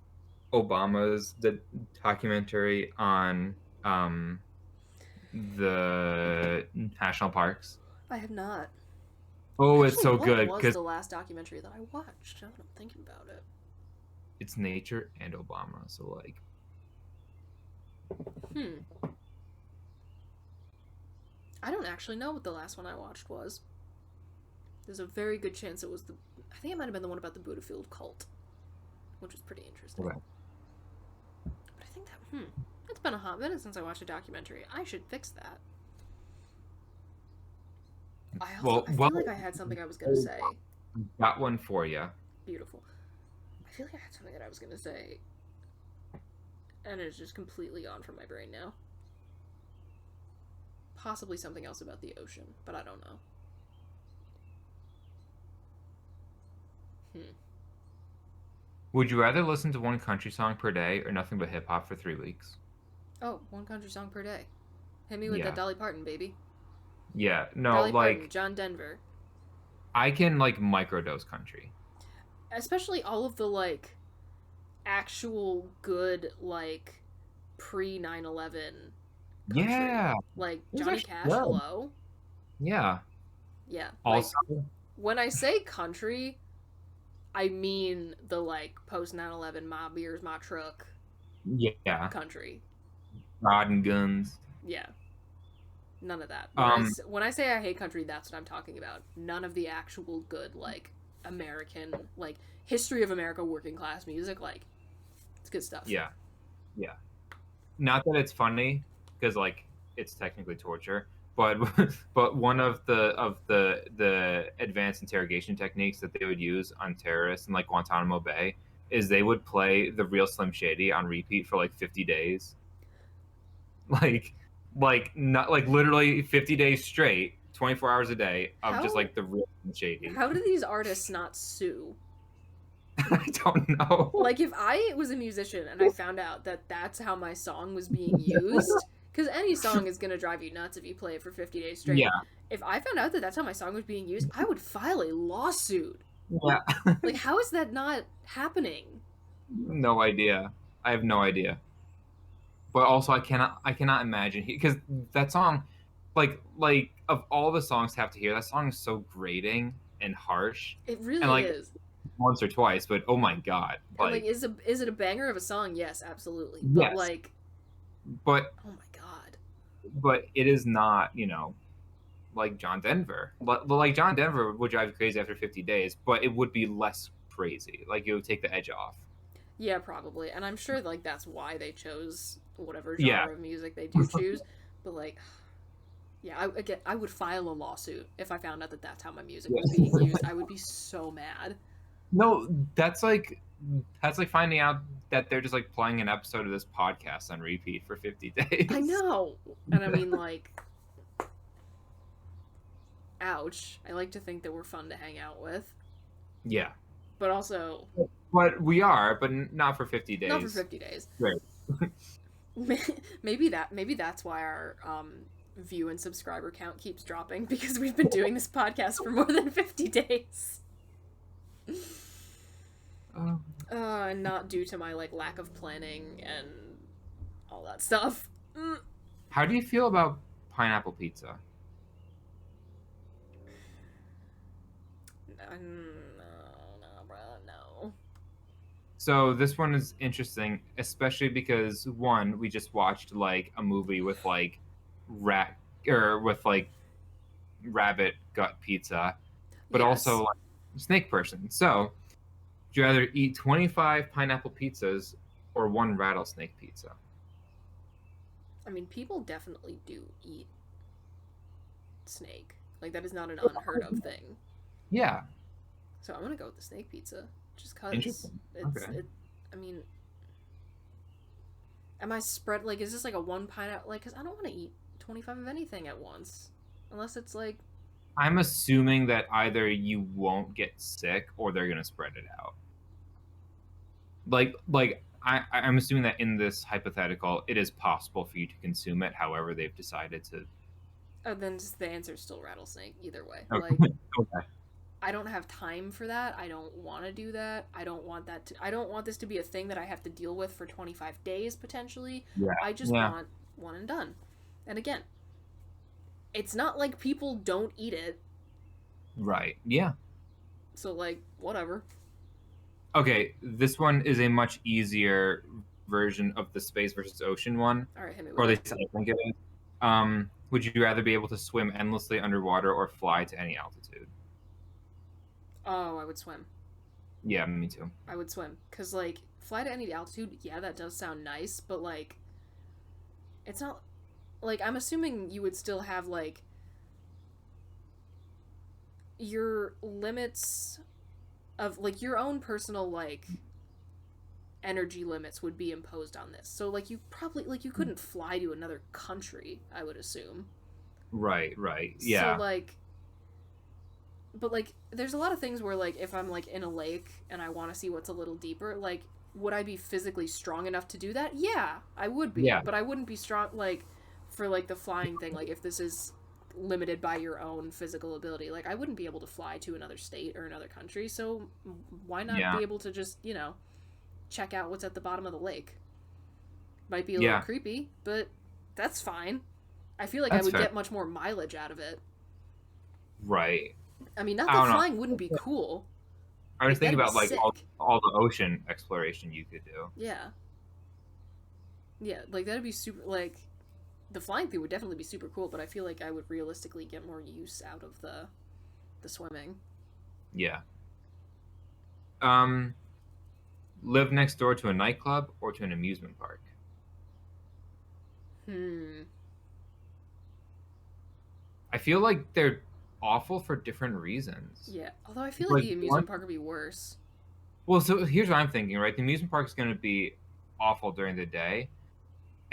the documentary on the national parks? I have not. Oh, it's Actually, so what good was because the last documentary that I watched? Now that I'm thinking about it. it's nature and Obama. So like, Hmm. I don't actually know what the last one I watched was. There's a very good chance it was the. I think it might have been the one about the Buddhafield cult, which was pretty interesting. okay. But I think that. It's been a hot minute since I watched a documentary. I should fix that. I feel like I had something I was gonna say. Got one for you. Beautiful. I feel like I had something that I was gonna say, and it's just completely gone from my brain now. Possibly something else about the ocean, but I don't know. Would you rather listen to one country song per day or nothing but hip hop for 3 weeks? Oh, one country song per day. Hit me with that Yeah. Dolly Parton, baby. Yeah. No, Dolly Parton, like John Denver. I can like microdose country. Especially all of the like actual good like pre 9/11 country. Yeah. Like It was Johnny actually Cash, good. hello. Yeah. Yeah. Like Also, when I say country, I mean the like post 9/11 my beers, my truck yeah. country. Rod and guns. Yeah. None of that. Um, When I say I hate country, that's what I'm talking about. None of the actual good, like, American, like, history of America working class music. Like, it's good stuff. yeah. Yeah. Not that it's funny, because like it's technically torture. But but one of the advanced interrogation techniques that they would use on terrorists in like Guantanamo Bay is they would play the real Slim Shady on repeat for like 50 days. Like not like literally 50 days straight, 24 hours a day of just How like the real Slim Shady. how do these artists not sue? I don't know. Like, if I was a musician and I found out that that's how my song was being used, because any song is gonna drive you nuts if you play it for 50 days straight. Yeah. If I found out that that's how my song was being used, I would file a lawsuit. Yeah. Like, how is that not happening? No idea. I have no idea. But also I cannot imagine because that song like of all the songs to have to hear, that song is so grating and harsh. It And really like is. once or twice, but oh my god. And like, Like is it a banger of a song? Yes, absolutely. But yes. like, But oh my god. but it is not, like John Denver. Like John Denver would drive you crazy after 50 days, but it would be less crazy. Like it would take the edge off. Yeah, probably. And I'm sure like that's why they chose whatever Yeah. genre of music they do choose. But like, yeah, I would file a lawsuit if I found out that that's how my music was being used. I would be so mad. No, that's like finding out that they're just like playing an episode of this podcast on repeat for 50 days. I know. And I mean, like, ouch. I like to think that we're fun to hang out with. Yeah. But also, But we are, but not for 50 days. not for 50 days. Right. maybe that's why our view and subscriber count keeps dropping, because we've been doing this podcast for more than 50 days. And not due to my like lack of planning and all that stuff. How do you feel about pineapple pizza? No, bro, no. So this one is interesting, especially because one, we just watched like a movie with like rabbit gut pizza, but Yes. also like snake person. So would you rather eat 25 pineapple pizzas or one rattlesnake pizza? I mean, people definitely do eat snake. Like, that is not an unheard of thing. Yeah. So I'm gonna go with the snake pizza, just cause Interesting. it's. Okay. I mean, am I spread like? Is this like a one pineapple? Like, cause I don't want to eat 25 of anything at once, unless it's like. I'm assuming that either you won't get sick or they're gonna spread it out. I'm assuming that in this hypothetical, it is possible for you to consume it. However, they've decided to. Oh, then just the answer is still rattlesnake. Either way, Okay. like. Okay. I don't have time for that. I don't want to do that. I don't want this to be a thing that I have to deal with for 25 days potentially. Yeah. I just want one and done. And again, it's not like people don't eat it. Right. Yeah. So like, whatever. Okay, this one is a much easier version of the space versus ocean one, All right, hit me with or at it. least I think it is. Would you rather be able to swim endlessly underwater or fly to any altitude? Oh, I would swim. Yeah, me too. I would swim. Because, like, fly to any altitude, yeah, that does sound nice, but, like, it's not. Like, I'm assuming you would still have, like, your limits of, like, your own personal, like, energy limits would be imposed on this. So, like, you probably, like, you couldn't fly to another country, I would assume. Right, yeah. So, like, but, like, there's a lot of things where, like, if I'm, like, in a lake and I want to see what's a little deeper, like, would I be physically strong enough to do that? Yeah, I would be. Yeah. But I wouldn't be strong, like, for, like, the flying thing. Like, if this is limited by your own physical ability, like, I wouldn't be able to fly to another state or another country, so why not be able to just, you know, check out what's at the bottom of the lake? Might be a little creepy, but that's fine. I feel like I would get much more mileage out of it. Right. I mean, not that flying wouldn't be cool. I was thinking about, like, sick. all the ocean exploration you could do. Yeah. Yeah, like, that'd be super, like, the flying thing would definitely be super cool, but I feel like I would realistically get more use out of the swimming. Yeah. Live next door to a nightclub or to an amusement park? I feel like they're awful for different reasons. Yeah. Although I feel like Like the amusement park would be worse. well, so here's what I'm thinking, right? The amusement park is going to be awful during the day,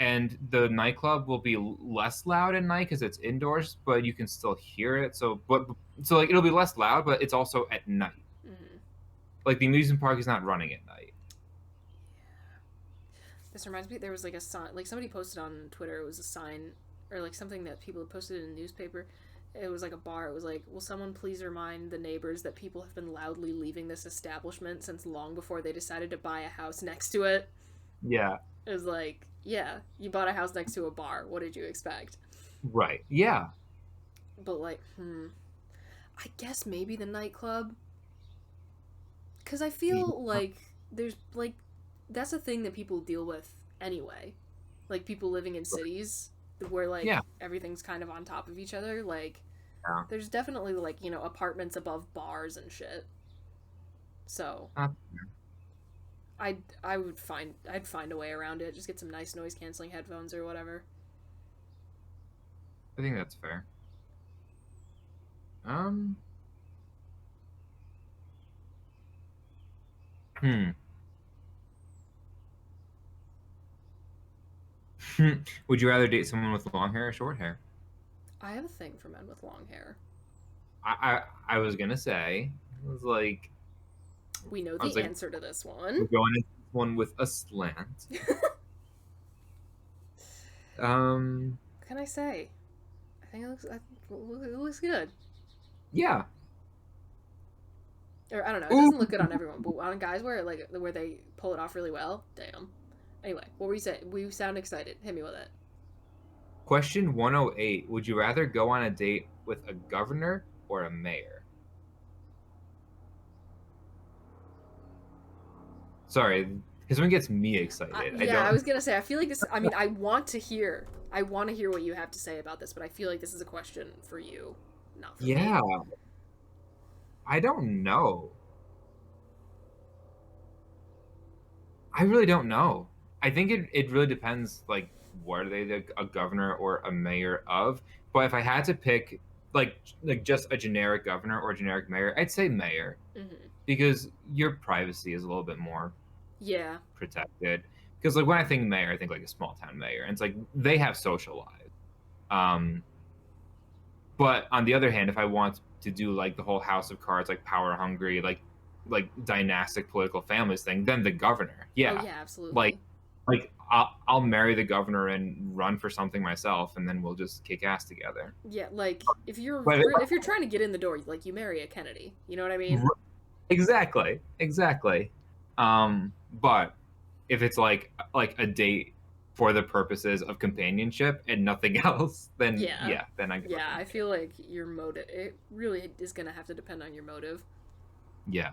and the nightclub will be less loud at night because it's indoors, but you can still hear it. So like it'll be less loud, but it's also at night. Mm-hmm. Like the amusement park is not running at night. This reminds me, there was like a sign, like somebody posted on Twitter, it was a sign, or like something that people had posted in a newspaper. It was like a bar. It was like, will someone please remind the neighbors that people have been loudly leaving this establishment since long before they decided to buy a house next to it? Yeah. It was like, yeah, you bought a house next to a bar. What did you expect? Right. Yeah. But like, I guess maybe the nightclub. Because I feel like there's like, that's a thing that people deal with anyway. Like people living in cities where like everything's kind of on top of each other. Like there's definitely like, you know, apartments above bars and shit. So I'd find a way around it. Just get some nice noise canceling headphones or whatever. I think that's fair. Hmm. Would you rather date someone with long hair or short hair? I have a thing for men with long hair. I was gonna say, I was like, we know the answer to this one. We're going into one with a slant. What can I say? I think it looks good. Yeah. Or I don't know. It doesn't look good on everyone, but on guys where they pull it off really well, damn. Anyway, what were you saying? We sound excited. Hit me with it. Question 108. Would you rather go on a date with a governor or a mayor? Sorry, because when it gets me excited. I was gonna say. I feel like this. I mean, I want to hear what you have to say about this, but I feel like this is a question for you, not for me. Yeah. I don't know. I really don't know. I think it really depends, like, what are they a governor or a mayor of? But if I had to pick, like just a generic governor or a generic mayor, I'd say mayor. Because your privacy is a little bit more protected. Because like when I think mayor, I think like a small town mayor, and it's like they have social lives. But on the other hand, if I want to do like the whole House of Cards, like power hungry, like dynastic political families thing, then the governor. Yeah. Oh yeah, absolutely. Like I'll marry the governor and run for something myself, and then we'll just kick ass together. Yeah, like if you're trying to get in the door, like you marry a Kennedy. You know what I mean? Exactly. But if it's like a date for the purposes of companionship and nothing else, then then I feel like your motive, it really is gonna have to depend on your motive. Yeah.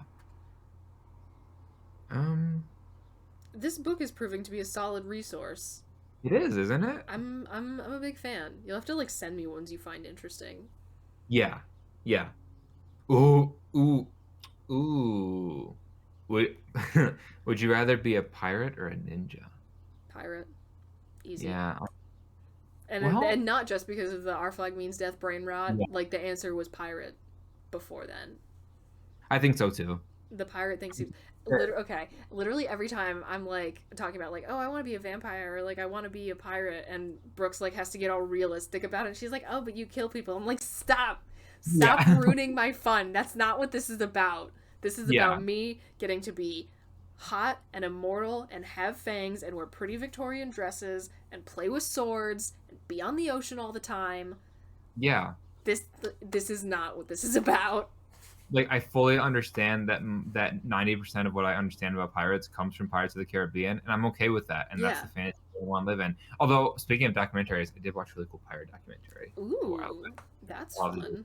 This book is proving to be a solid resource. It is, isn't it? I'm a big fan. You'll have to like send me ones you find interesting. Yeah. Ooh. Would you rather be a pirate or a ninja? Pirate. Easy. Yeah. And not just because of the our flag means death brain rot. Yeah. Like the answer was pirate before then. I think so too. The pirate thinks literally every time I'm like talking about like, oh, I want to be a vampire or like I want to be a pirate, and Brookes like has to get all realistic about it. And she's like, oh, but you kill people. I'm like, stop ruining my fun. That's not what this is about. This is about me getting to be hot and immortal and have fangs and wear pretty Victorian dresses and play with swords and be on the ocean all the time. Yeah. This is not what this is about. Like, I fully understand that 90% of what I understand about pirates comes from Pirates of the Caribbean, and I'm okay with that. And that's the fantasy I want to live in. Although, speaking of documentaries, I did watch a really cool pirate documentary. Ooh, that's fun.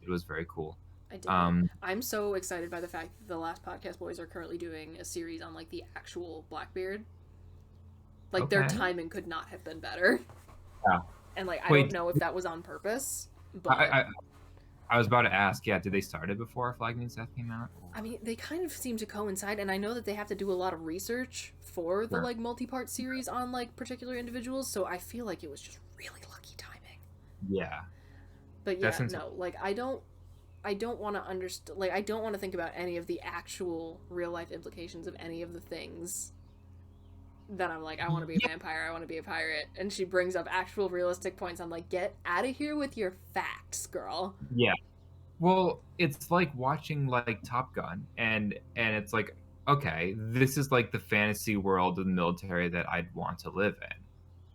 It was very cool. I did. I'm so excited by the fact that the Last Podcast Boys are currently doing a series on like the actual Blackbeard. Like their timing could not have been better. Yeah. And like I don't know if that was on purpose, but I was about to ask, yeah, did they start it before Flag Means Death came out? I mean, they kind of seem to coincide, and I know that they have to do a lot of research for the Sure. like multi-part series on like particular individuals, so I feel like it was just really lucky timing. Yeah, But that's yeah, insane. no, like I don't want to understand, like I don't want to think about any of the actual real life implications of any of the things that I'm like, I want to be a vampire, I want to be a pirate, and she brings up actual realistic points. I'm like, get out of here with your facts, girl. Yeah. Well, it's like watching like Top Gun, and it's like, okay, this is like the fantasy world of the military that I'd want to live in.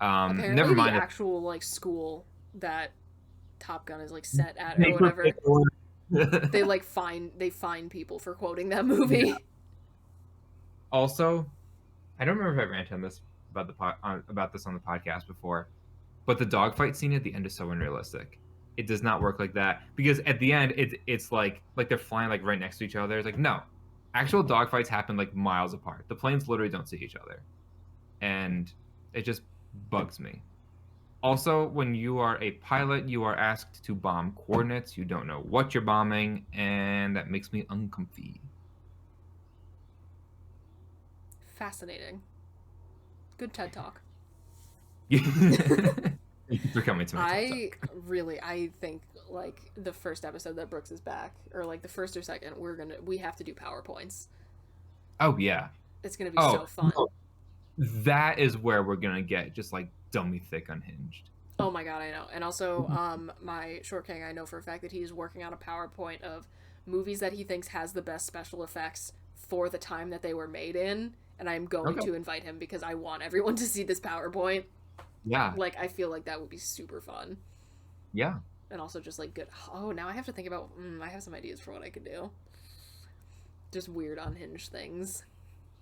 Never Apparently, the mind that actual like school that Top Gun is like set at or they whatever, prepare. they find people for quoting that movie. Also, I don't remember if I ranted on this about this on the podcast before, but the dogfight scene at the end is so unrealistic. It does not work like that because at the end it's like they're flying like right next to each other. It's like no, actual dogfights happen like miles apart. The planes literally don't see each other, and it just bugs me. Also, when you are a pilot, you are asked to bomb coordinates. You don't know what you're bombing, and that makes me uncomfy. Fascinating. Good TED talk. Thank you for coming to my TED I Talk. really, I think like the first episode that Brookes is back, or like the first or second, we have to do PowerPoints. Oh yeah. It's gonna be Oh, so fun. no. That is where we're gonna get just like dummy thick unhinged. Oh my god, I know. And also, my short king, I know for a fact that he's working on a PowerPoint of movies that he thinks has the best special effects for the time that they were made in. And I'm going Okay. to invite him because I want everyone to see this PowerPoint. Yeah. Like, I feel like that would be super fun. Yeah. And also just like good. Oh, now I have to think about. I have some ideas for what I could do. Just weird unhinged things.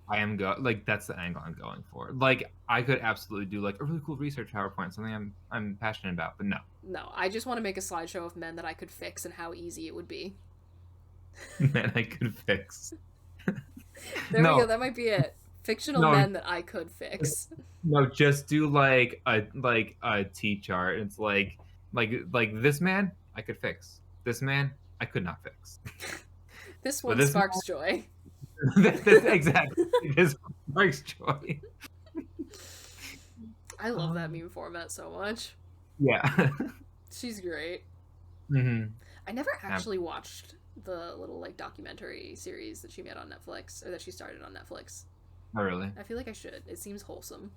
I am like that's the angle I'm going for. Like I could absolutely do like a really cool research PowerPoint, something I'm passionate about, but no. No, I just want to make a slideshow of men that I could fix and how easy it would be. Man, I could fix. There we go. No, That might be it. Fictional no, men that I could fix. no, just do like a T chart. It's like this man I could fix. This man I could not fix. This But one sparks joy. exactly this sparks joy. I love that meme format so much. Yeah. She's great. hmm I never actually watched the little like documentary series that she made on Netflix, or that she started on Netflix. Oh really? I feel like I should. It seems wholesome.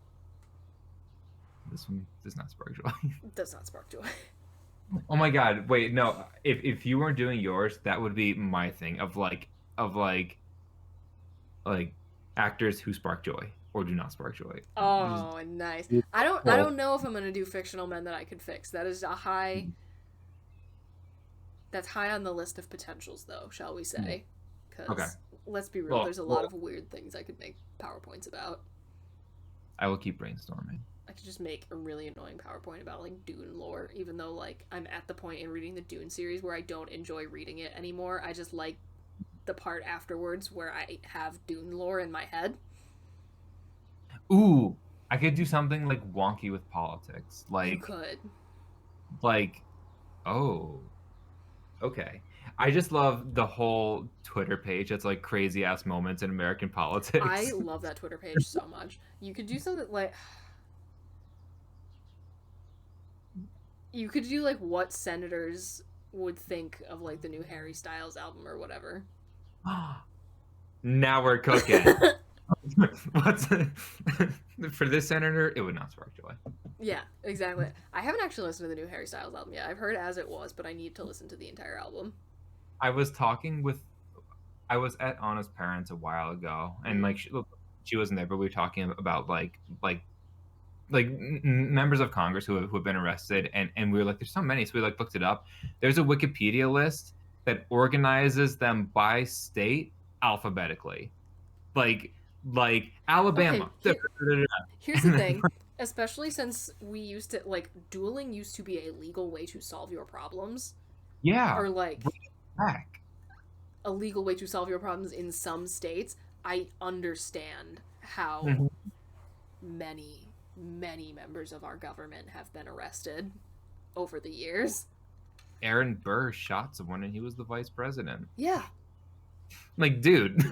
This one does not spark joy. It does not spark joy. Oh my god, wait, no. If you weren't doing yours, that would be my thing of like actors who spark joy or do not spark joy. Oh, nice. I don't know if I'm gonna do fictional men that I could fix. That is a high. That's high on the list of potentials, though, shall we say? Because Okay. let's be real, Well, there's a lot of weird things I could make PowerPoints about. I will keep brainstorming. I could just make a really annoying PowerPoint about like Dune lore, even though like I'm at the point in reading the Dune series where I don't enjoy reading it anymore. I just like the part afterwards where I have Dune lore in my head. Ooh, I could do something like wonky with politics. You could. Like oh, okay. I just love the whole Twitter page. It's like crazy ass moments in American I politics. love that Twitter page so much. You could do something like you could do like what senators would think of like the new Harry Styles album or whatever. Now we're cooking. What's for this senator? It would not spark joy. Yeah, exactly. I haven't actually listened to the new Harry Styles album yet. I've heard As It Was, but I need to listen to the entire album. I was talking with, I was at Anna's parents a while ago, and like she wasn't there, but we were talking about members of Congress who have been arrested, and we were like, there's so many, so we like looked it up. There's a Wikipedia list that organizes them by state alphabetically, like Alabama. Okay, here's the thing. Especially since we used to, like, dueling used to be a legal way to solve your problems. Yeah, Or, like, bring it back. a legal way to solve your problems in some states. I understand how Mhm. many members of our government have been arrested over the years. Aaron Burr shot someone and he was the vice president. Yeah. Like, dude.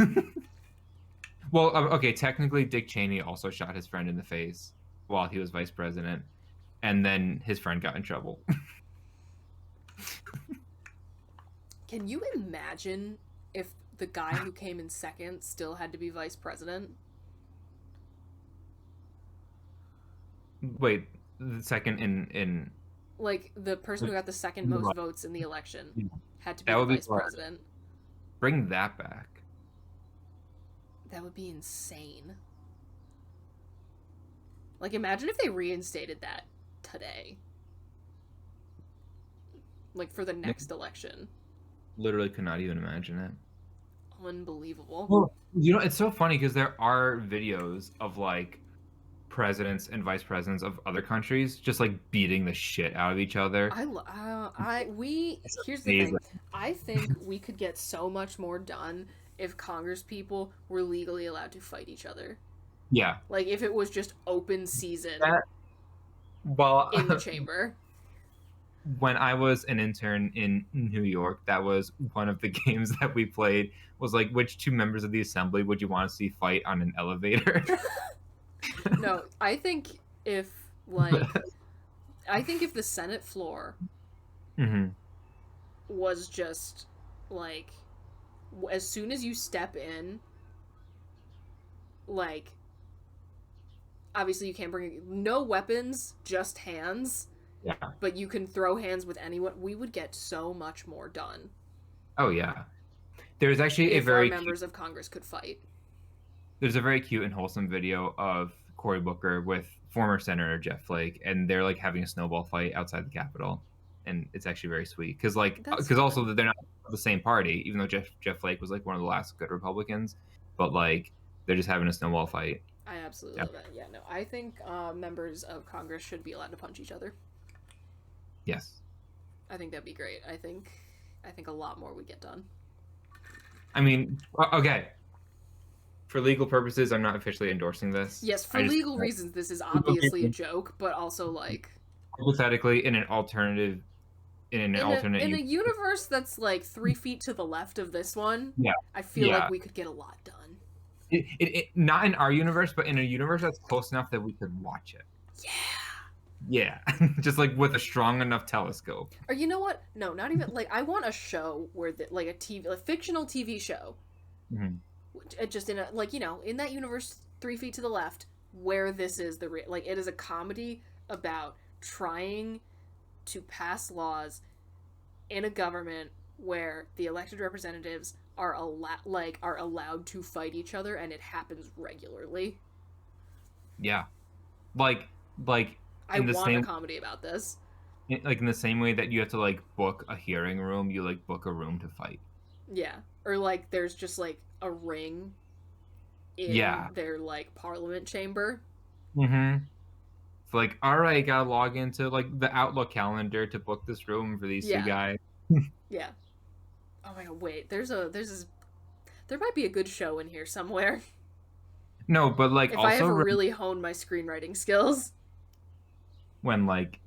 Well, okay, technically Dick Cheney also shot his friend in the face while he was vice president, and then his friend got in trouble. Can you imagine if the guy who came in second still had to be vice president? Wait, the second in Like, the person who got the second most votes in the election had to be that the would be vice president. Bring that back. That would be insane. Like, imagine if they reinstated that today. Like, for the next election. Literally could not even imagine it. Unbelievable. Well, you know, it's so funny because there are videos of like presidents and vice presidents of other countries just like beating the shit out of each other. Here's the thing. I think we could get so much more done if Congress people were legally allowed to fight each other. Yeah. Like, if it was just open season Well, in the chamber. When I was an intern in New York, that was one of the games that we played was like, which two members of the assembly would you want to see fight on an elevator? No, I think if, like, the Senate floor was just, like, as soon as you step in, like, obviously you can't bring no weapons, just hands. Yeah. But you can throw hands with anyone. We would get so much more done. Oh yeah. There's actually if our members of Congress could fight. There's a very cute and wholesome video of Cory Booker with former Senator Jeff Flake, and they're like having a snowball fight outside the Capitol, and it's actually very sweet because also they're not the same party, even though Jeff Flake was like one of the last good Republicans, but like they're just having a snowball fight. I absolutely love that. Yeah, no, I think members of Congress should be allowed to punch each other. Yes. I think that'd be great. I think a lot more would get done. I mean, okay. For legal purposes, I'm not officially endorsing this. Yes, for legal reasons, this is obviously a joke, but also like hypothetically in a universe that's like 3 feet to the left of this one. Yeah, I feel like we could get a lot done. Not in our universe, but in a universe that's close enough that we could watch it. Yeah, just like with a strong enough telescope. Or you know what? No, not even like I want a show where like a fictional TV show. Just in a in that universe 3 feet to the left where this is it is a comedy about trying to pass laws in a government where the elected representatives are allowed to fight each other, and it happens regularly. Yeah, like I want a comedy about this. Like in the same way that you have to like book a hearing room, you like book a room to fight. Yeah, or like there's just like a ring in their like parliament chamber. It's like, all right, gotta log into like the Outlook calendar to book this room for these two guys. Yeah. Oh my god, wait. There might be a good show in here somewhere. No, but like if I ever really hone my screenwriting skills. When like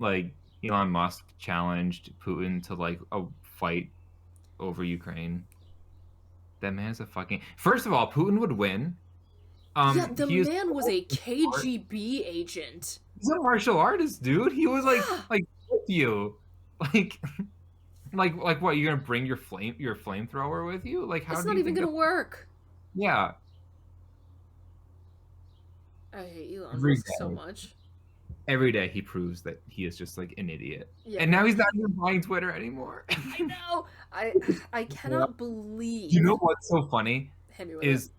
Elon Musk challenged Putin to like a fight over Ukraine. That man's a fucking... First of all, Putin would win. The man was a KGB agent. He's a martial artist, dude. He was like with you. Like what, you're gonna bring your flamethrower with you? Like, how It's not even gonna work. Yeah. I hate Elon Musk so much. Every day he proves that he is just like an idiot. Yeah. And now he's not even buying Twitter anymore. I know. I cannot believe. You know what's so funny is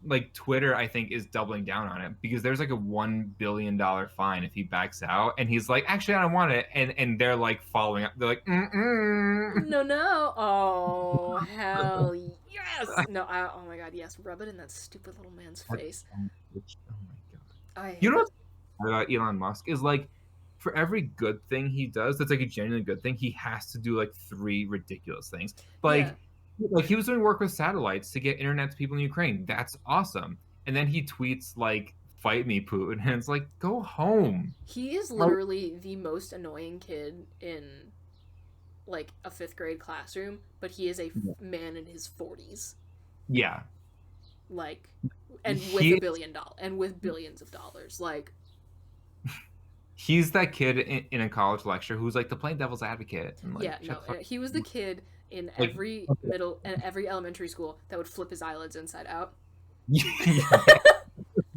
like Twitter, I think, is doubling down on it because there's like a $1 billion fine if he backs out, and he's like, actually, I don't want it, and they're like following up. They're like, no, oh hell yes, no, oh my god, yes, rub it in that stupid little man's face. Oh my god, you know what's about Elon Musk is like, for every good thing he does, that's like a genuinely good thing, he has to do like 3 ridiculous things, like. Like, he was doing work with satellites to get internet to people in Ukraine. That's awesome. And then he tweets, like, fight me, Putin. And it's like, go home. He is literally the most annoying kid like a 5th grade classroom, but he is a man in his 40s. Yeah. Like, and with and with billions of dollars. Like, he's that kid in a college lecture who's like the plain devil's advocate. And, like, yeah, no, he was the kid in every every elementary school that would flip his eyelids inside out.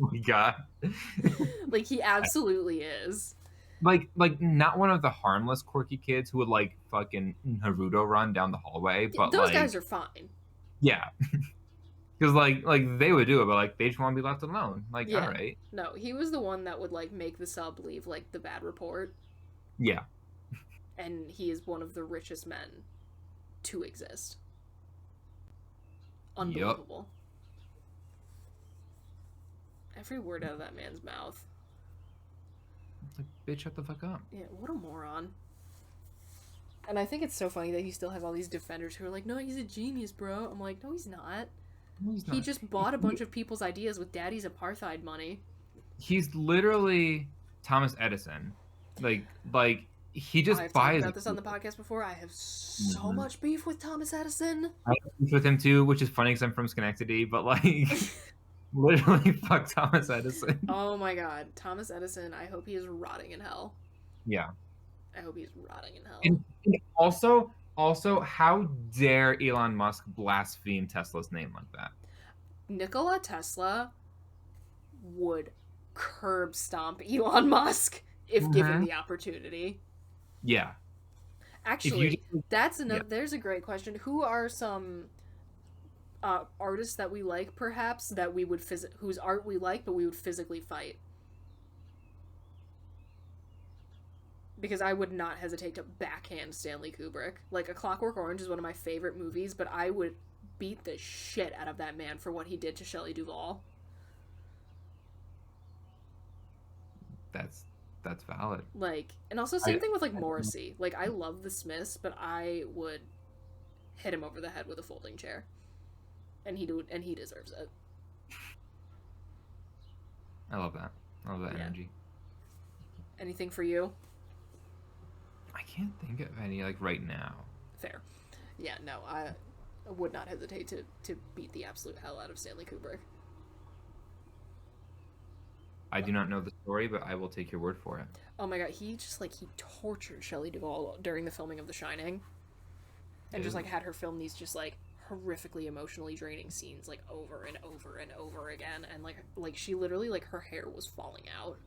Oh my god. Like, he absolutely is. Like not one of the harmless quirky kids who would like fucking Naruto run down the hallway, but those like, guys are fine. Yeah. Because like they would do it, but like they just want to be left alone. Like, yeah. All right. No, he was the one that would like make the sub leave like the bad report. Yeah. And he is one of the richest men to exist. Unbelievable. Yep. Every word out of that man's mouth. It's like, bitch, shut the fuck up. Yeah, what a moron. And I think it's so funny that he still has all these defenders who are like, no, he's a genius, bro. I'm like, no, he's not. No, he's not. He just bought a bunch of people's ideas with daddy's apartheid money. He's literally Thomas Edison. Like he just buys. I've talked about this on the podcast before. I have so much beef with Thomas Edison. I have beef with him too, which is funny because I'm from Schenectady, but like literally fuck Thomas Edison. Oh my god, Thomas Edison, I hope he is rotting in hell. Yeah. I hope he's rotting in hell. And also, how dare Elon Musk blaspheme Tesla's name like that? Nikola Tesla would curb stomp Elon Musk if given the opportunity. Yeah. Actually, that's another. Yeah. There's a great question. Who are some artists that we like, perhaps, that we would whose art we like, but we would physically fight? Because I would not hesitate to backhand Stanley Kubrick. Like, A Clockwork Orange is one of my favorite movies, but I would beat the shit out of that man for what he did to Shelley Duvall. That's valid. Like, and also same thing with like Morrissey. Like, I love the Smiths, but I would hit him over the head with a folding chair. And he deserves it. I love that. I love that energy. Anything for you? I can't think of any, like, right now. Fair. Yeah, no, I would not hesitate to beat the absolute hell out of Stanley Kubrick. I do not know the story, but I will take your word for it. Oh my god, he tortured Shelley Duvall during the filming of The Shining. And just, like, had her film these just, like, horrifically emotionally draining scenes, like, over and over and over again. And, like she literally, like, her hair was falling out.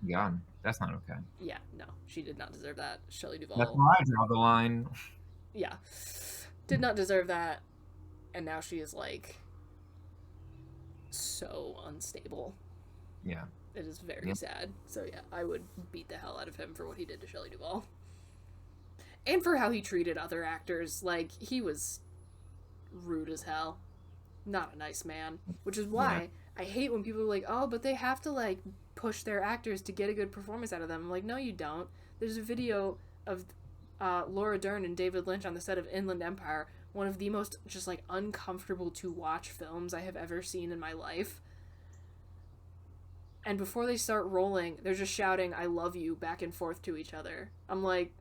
God, that's not okay. Yeah, no, she did not deserve that. Shelley Duvall. That's why I draw the line. Yeah, did not deserve that, and now she is like so unstable. Yeah, it is very sad. So yeah, I would beat the hell out of him for what he did to Shelley Duvall, and for how he treated other actors. Like, he was rude as hell, not a nice man. Which is why I hate when people are like, oh, but they have to like push their actors to get a good performance out of them. I'm like, no, you don't. There's a video of Laura Dern and David Lynch on the set of Inland Empire, one of the most just like uncomfortable to watch films I have ever seen in my life. And before they start rolling, they're just shouting "I love you" back and forth to each other. I'm like,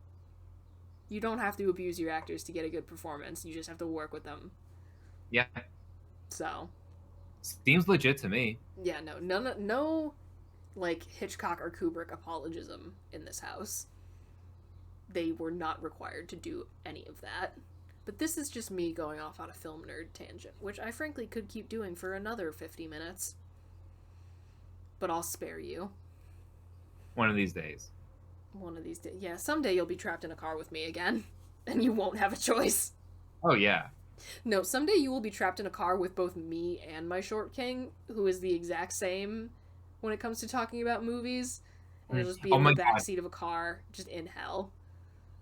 you don't have to abuse your actors to get a good performance. You just have to work with them. Yeah. So seems legit to me. Yeah, no like Hitchcock or Kubrick apologism in this house. They were not required to do any of that. But this is just me going off on a film nerd tangent, which I frankly could keep doing for another 50 minutes. But I'll spare you. One of these days. One of these days. Yeah, someday you'll be trapped in a car with me again, and you won't have a choice. Oh, yeah. No, someday you will be trapped in a car with both me and my short king, who is the exact same when it comes to talking about movies. And it'll just be in the backseat of a car, just in hell.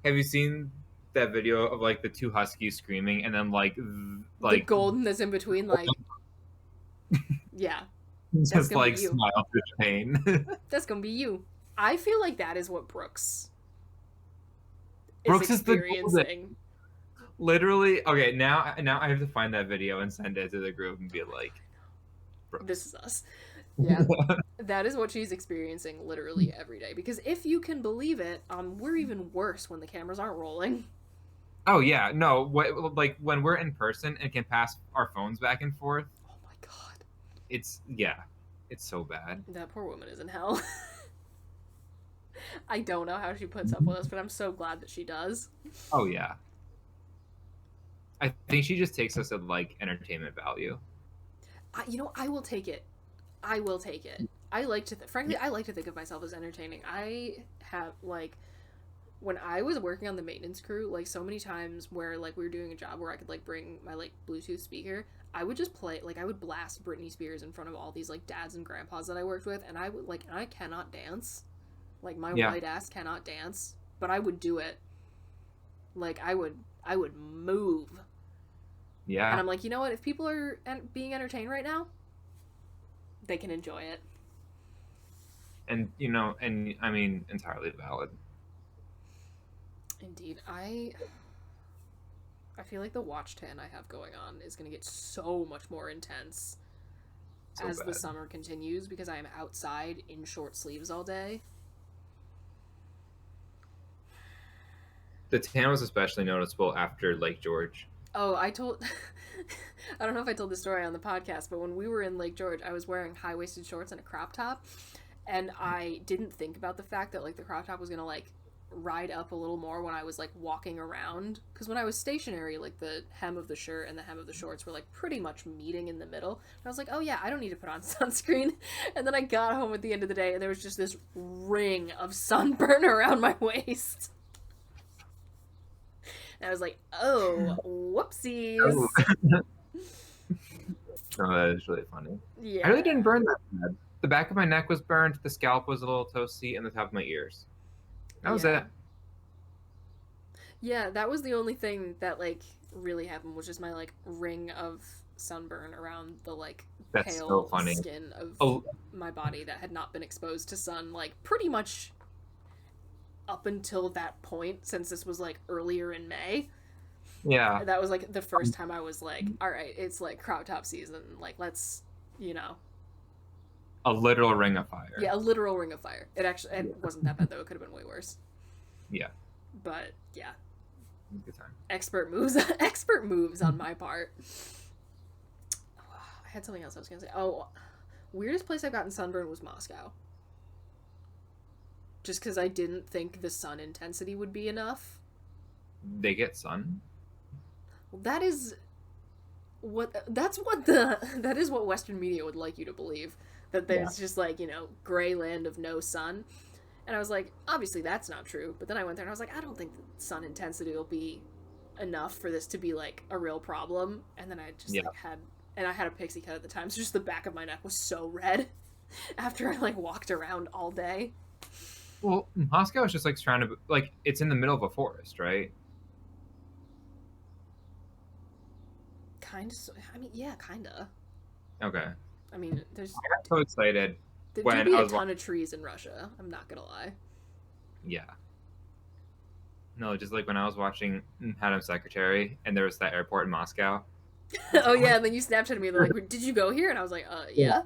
Have you seen that video of, like, the two huskies screaming, and then, like the golden that's in between, like... Yeah. Just, like, smile through the pain. That's gonna be you. I feel like that is what Brookes is experiencing. Literally, okay, now I have to find that video and send it to the group and be like, Brookes. This is us. Yeah, that is what she's experiencing literally every day. Because if you can believe it, we're even worse when the cameras aren't rolling. Oh yeah, no. Like when we're in person and can pass our phones back and forth, Oh my god. it's it's so bad. That poor woman is in hell. I don't know how she puts up with us, but I'm so glad that she does. Oh yeah. I think she just takes us at like entertainment value. I will take it. I will take it. I like to, frankly, I like to think of myself as entertaining. I have like, when I was working on the maintenance crew, like so many times where like we were doing a job where I could like bring my like Bluetooth speaker, I would just play like I would blast Britney Spears in front of all these like dads and grandpas that I worked with, and I would like, and I cannot dance, like my Yeah. white ass cannot dance, but I would do it. Like I would move, Yeah. and I'm like, you know what? If people are being entertained right now, they can enjoy it. And and I mean entirely valid. Indeed, I feel like the watch tan I have going on is going to get so much more intense So as bad. the summer continues because I am outside in short sleeves all day. The tan was especially noticeable after Lake George. Oh, I told I don't know if I told this story on the podcast, but when we were in Lake George, I was wearing high-waisted shorts and a crop top, and I didn't think about the fact that like the crop top was going to like ride up a little more when I was like walking around, because when I was stationary, like the hem of the shirt and the hem of the shorts were like pretty much meeting in the middle, and I was like, oh yeah, I don't need to put on sunscreen. And then I got home at the end of the day and there was just this ring of sunburn around my waist, and I was like, oh whoopsies. Oh. Oh, that is really funny. Yeah, I really didn't burn that bad. The back of my neck was burned, the scalp was a little toasty, and the top of my ears. That was it. Yeah, that was the only thing that like really happened, was just my like ring of sunburn around the like That's pale so funny. skin of Oh, my body that had not been exposed to sun like pretty much up until that point, since this was like earlier in May. yeah. That was like the first time I was like, all right, it's like crop top season, like let's, A literal ring of fire. yeah, a literal ring of fire. It wasn't that bad though, it could have been way worse. Yeah. But yeah, Good time. expert moves on my part. I had something else I was gonna say. Oh, weirdest place I've gotten sunburn was Moscow, just because I didn't think the sun intensity would be enough. They get sun? Well, that is what Western media would like you to believe, that there's just like, gray land of no sun. And I was like, obviously that's not true. But then I went there and I was like, I don't think the sun intensity will be enough for this to be like a real problem. And then I just I had a pixie cut at the time, so just the back of my neck was so red after I like walked around all day. Well, Moscow is just like surrounded, like it's in the middle of a forest, right? Kind of. I mean, yeah, kind of. Okay. I mean, there's. I got so excited There when do be I a was ton of trees in Russia. I'm not gonna lie. Yeah. No, just like when I was watching Madam Secretary and there was that airport in Moscow. Oh yeah, and then you Snapchatted me. They're like, "Did you go here?" And I was like, yeah."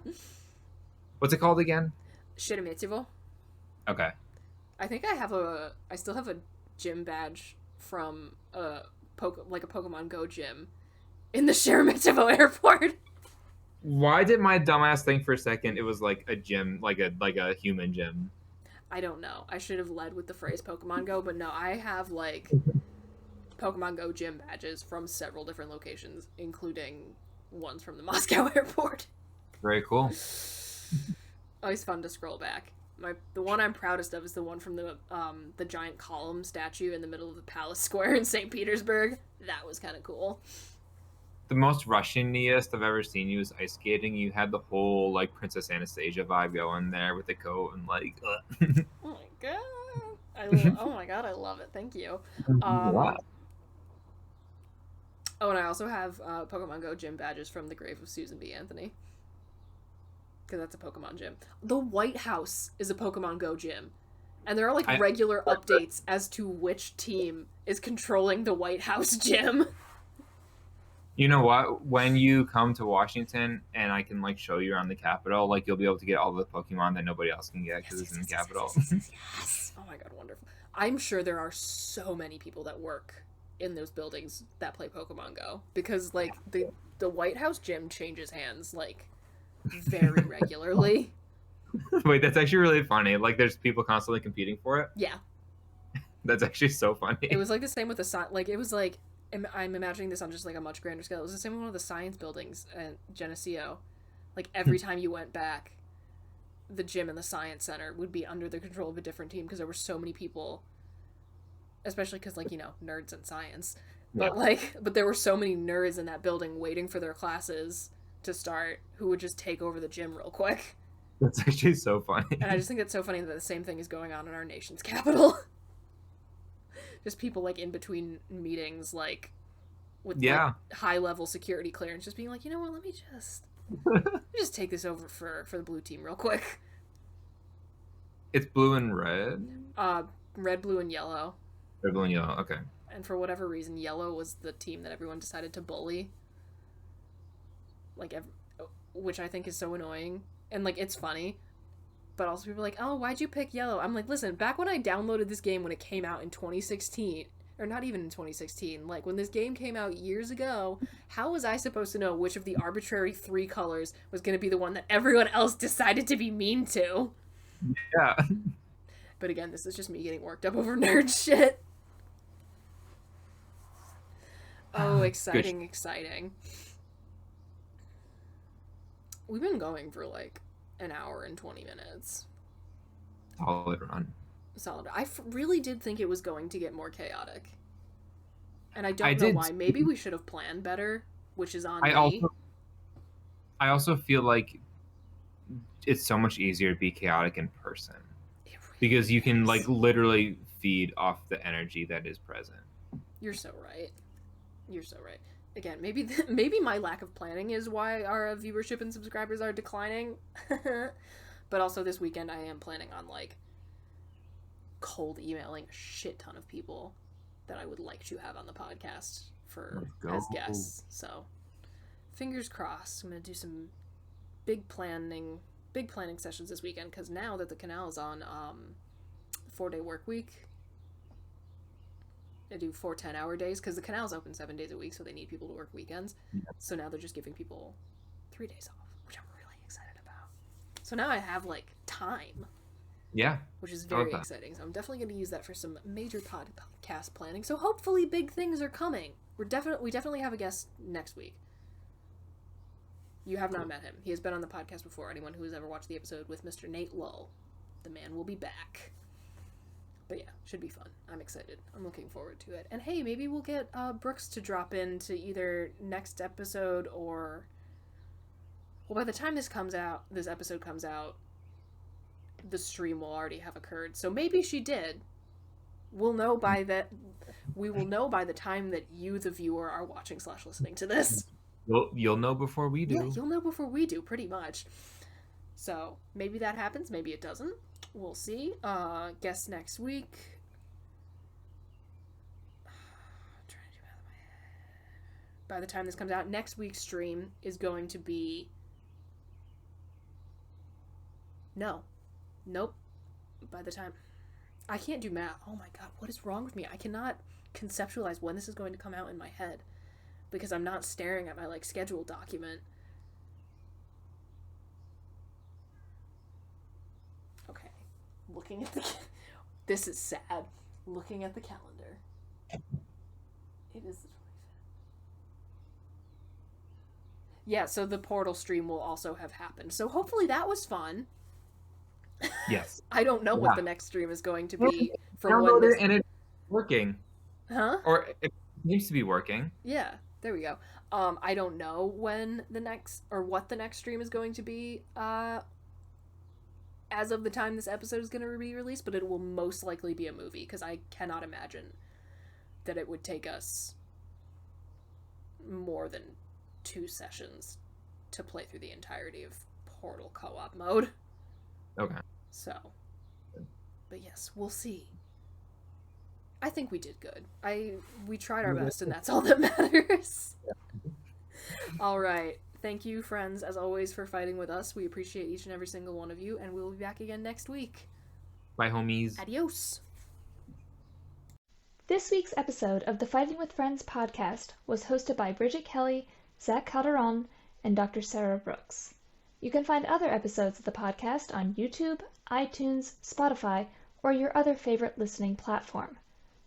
What's it called again? Sheremetyevo. Okay. I think I still have a gym badge from a Pokemon Go gym in the Sheremetyevo airport. Why did my dumbass think for a second it was like a gym, like a human gym? I don't know. I should have led with the phrase Pokemon Go, but no, I have like Pokemon Go gym badges from several different locations, including ones from the Moscow airport. Very cool. Always fun to scroll back. The one I'm proudest of is the one from the giant column statue in the middle of the Palace Square in St. Petersburg. That was kind of cool. The most Russian-iest I've ever seen you was ice skating. You had the whole like Princess Anastasia vibe going there with the coat and like. Oh my god! Oh my god! I love it. Thank you. Wow. Oh, and I also have Pokemon Go gym badges from the grave of Susan B. Anthony, because that's a Pokemon gym. The White House is a Pokemon Go gym, and there are like regular updates as to which team is controlling the White House gym. You know what? When you come to Washington and I can like show you around the Capitol, like you'll be able to get all the Pokemon that nobody else can get because it's in the Capitol. Yes. Oh my god, wonderful. I'm sure there are so many people that work in those buildings that play Pokemon Go, because like the White House gym changes hands like very regularly. Wait, that's actually really funny. Like, there's people constantly competing for it. Yeah, That's actually so funny. it was like the same with the like it was like I'm imagining this on just like a much grander scale. It was the same with one of the science buildings at Geneseo. Like every time you went back, the gym and the science center would be under the control of a different team because there were so many people, especially because like, you know, nerds in science, but but there were so many nerds in that building waiting for their classes to start who would just take over the gym real quick. That's actually so funny. And I just think it's so funny that the same thing is going on in our nation's capital. Just people like in between meetings, like with like, high level security clearance, just being like, you know what, let me just take this over for the blue team real quick. It's blue and red? Red, blue, and yellow. Red, blue, and yellow, okay. And for whatever reason, yellow was the team that everyone decided to bully. Like, which I think is so annoying. And, like, it's funny. But also people are like, oh, why'd you pick yellow? I'm like, listen, back when I downloaded this game when it came out in 2016, or not even in 2016, like, when this game came out years ago, how was I supposed to know which of the arbitrary 3 colors was going to be the one that everyone else decided to be mean to? Yeah. But again, this is just me getting worked up over nerd shit. Oh, exciting, exciting. We've been going for, like, an hour and 20 minutes. Solid run. Solid. I really did think it was going to get more chaotic. And I don't know why. Maybe we should have planned better, which is on me. I also feel like it's so much easier to be chaotic in person. Really because you can, like, literally feed off the energy that is present. You're so right. You're so right. Again, maybe my lack of planning is why our viewership and subscribers are declining. But also this weekend I am planning on, like, cold emailing a shit ton of people that I would like to have on the podcast as guests. So, fingers crossed. I'm going to do some big planning sessions this weekend, because now that the canal is on 4-day work week, I do 4 10-hour days, because the canal's open 7 days a week, so they need people to work weekends. So now they're just giving people 3 days off, which I'm really excited about. So now I have, like, time. Yeah. Which is very exciting. So I'm definitely going to use that for some major podcast planning. So hopefully big things are coming. We definitely have a guest next week. You have not met him. He has been on the podcast before. Anyone who has ever watched the episode with Mr. Nate Lull, the man will be back. But yeah, should be fun. I'm excited. I'm looking forward to it. And hey, maybe we'll get Brookes to drop in to either next episode or... Well, by the time this episode comes out, the stream will already have occurred. So maybe she did. We will know by the time that you, the viewer, are watching / listening to this. You'll know before we do. Yeah, you'll know before we do, pretty much. So maybe that happens, maybe it doesn't. We'll see. Guess next week. I'm trying to do math in my head. By the time this comes out, next week's stream is going to be... Nope. By the time... I can't do math. Oh my god, what is wrong with me? I cannot conceptualize when this is going to come out in my head, because I'm not staring at my, like, schedule document. Okay. Looking at the... This is sad. Looking at the calendar. It is the 25th. Yeah, so the Portal stream will also have happened. So hopefully that was fun. Yes. I don't know what the next stream is going to be from when this... and it's working. Huh? Or it seems to be working. Yeah, there we go. I don't know when the next, or what the next stream is going to be, as of the time this episode is going to be released, but it will most likely be a movie, because I cannot imagine that it would take us more than 2 sessions to play through the entirety of Portal co-op mode. Okay. So, but yes, we'll see. I think we did good. We tried our best, and that's all that matters. All right. Thank you, friends, as always, for fighting with us. We appreciate each and every single one of you, and we'll be back again next week. Bye, homies. Adios. This week's episode of the Fighting with Friends podcast was hosted by Bridget Kelly, Zach Calderon, and Dr. Sarah Brookes. You can find other episodes of the podcast on YouTube, iTunes, Spotify, or your other favorite listening platform.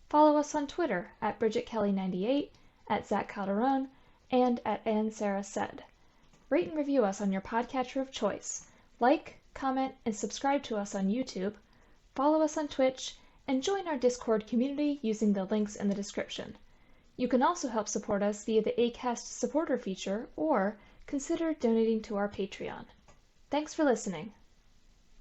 Follow us on Twitter at BridgetKelly98, at Zach Calderon, and at AnnSarahSaid. Rate and review us on your podcatcher of choice. Like, comment, and subscribe to us on YouTube. Follow us on Twitch, and join our Discord community using the links in the description. You can also help support us via the Acast supporter feature or consider donating to our Patreon. Thanks for listening.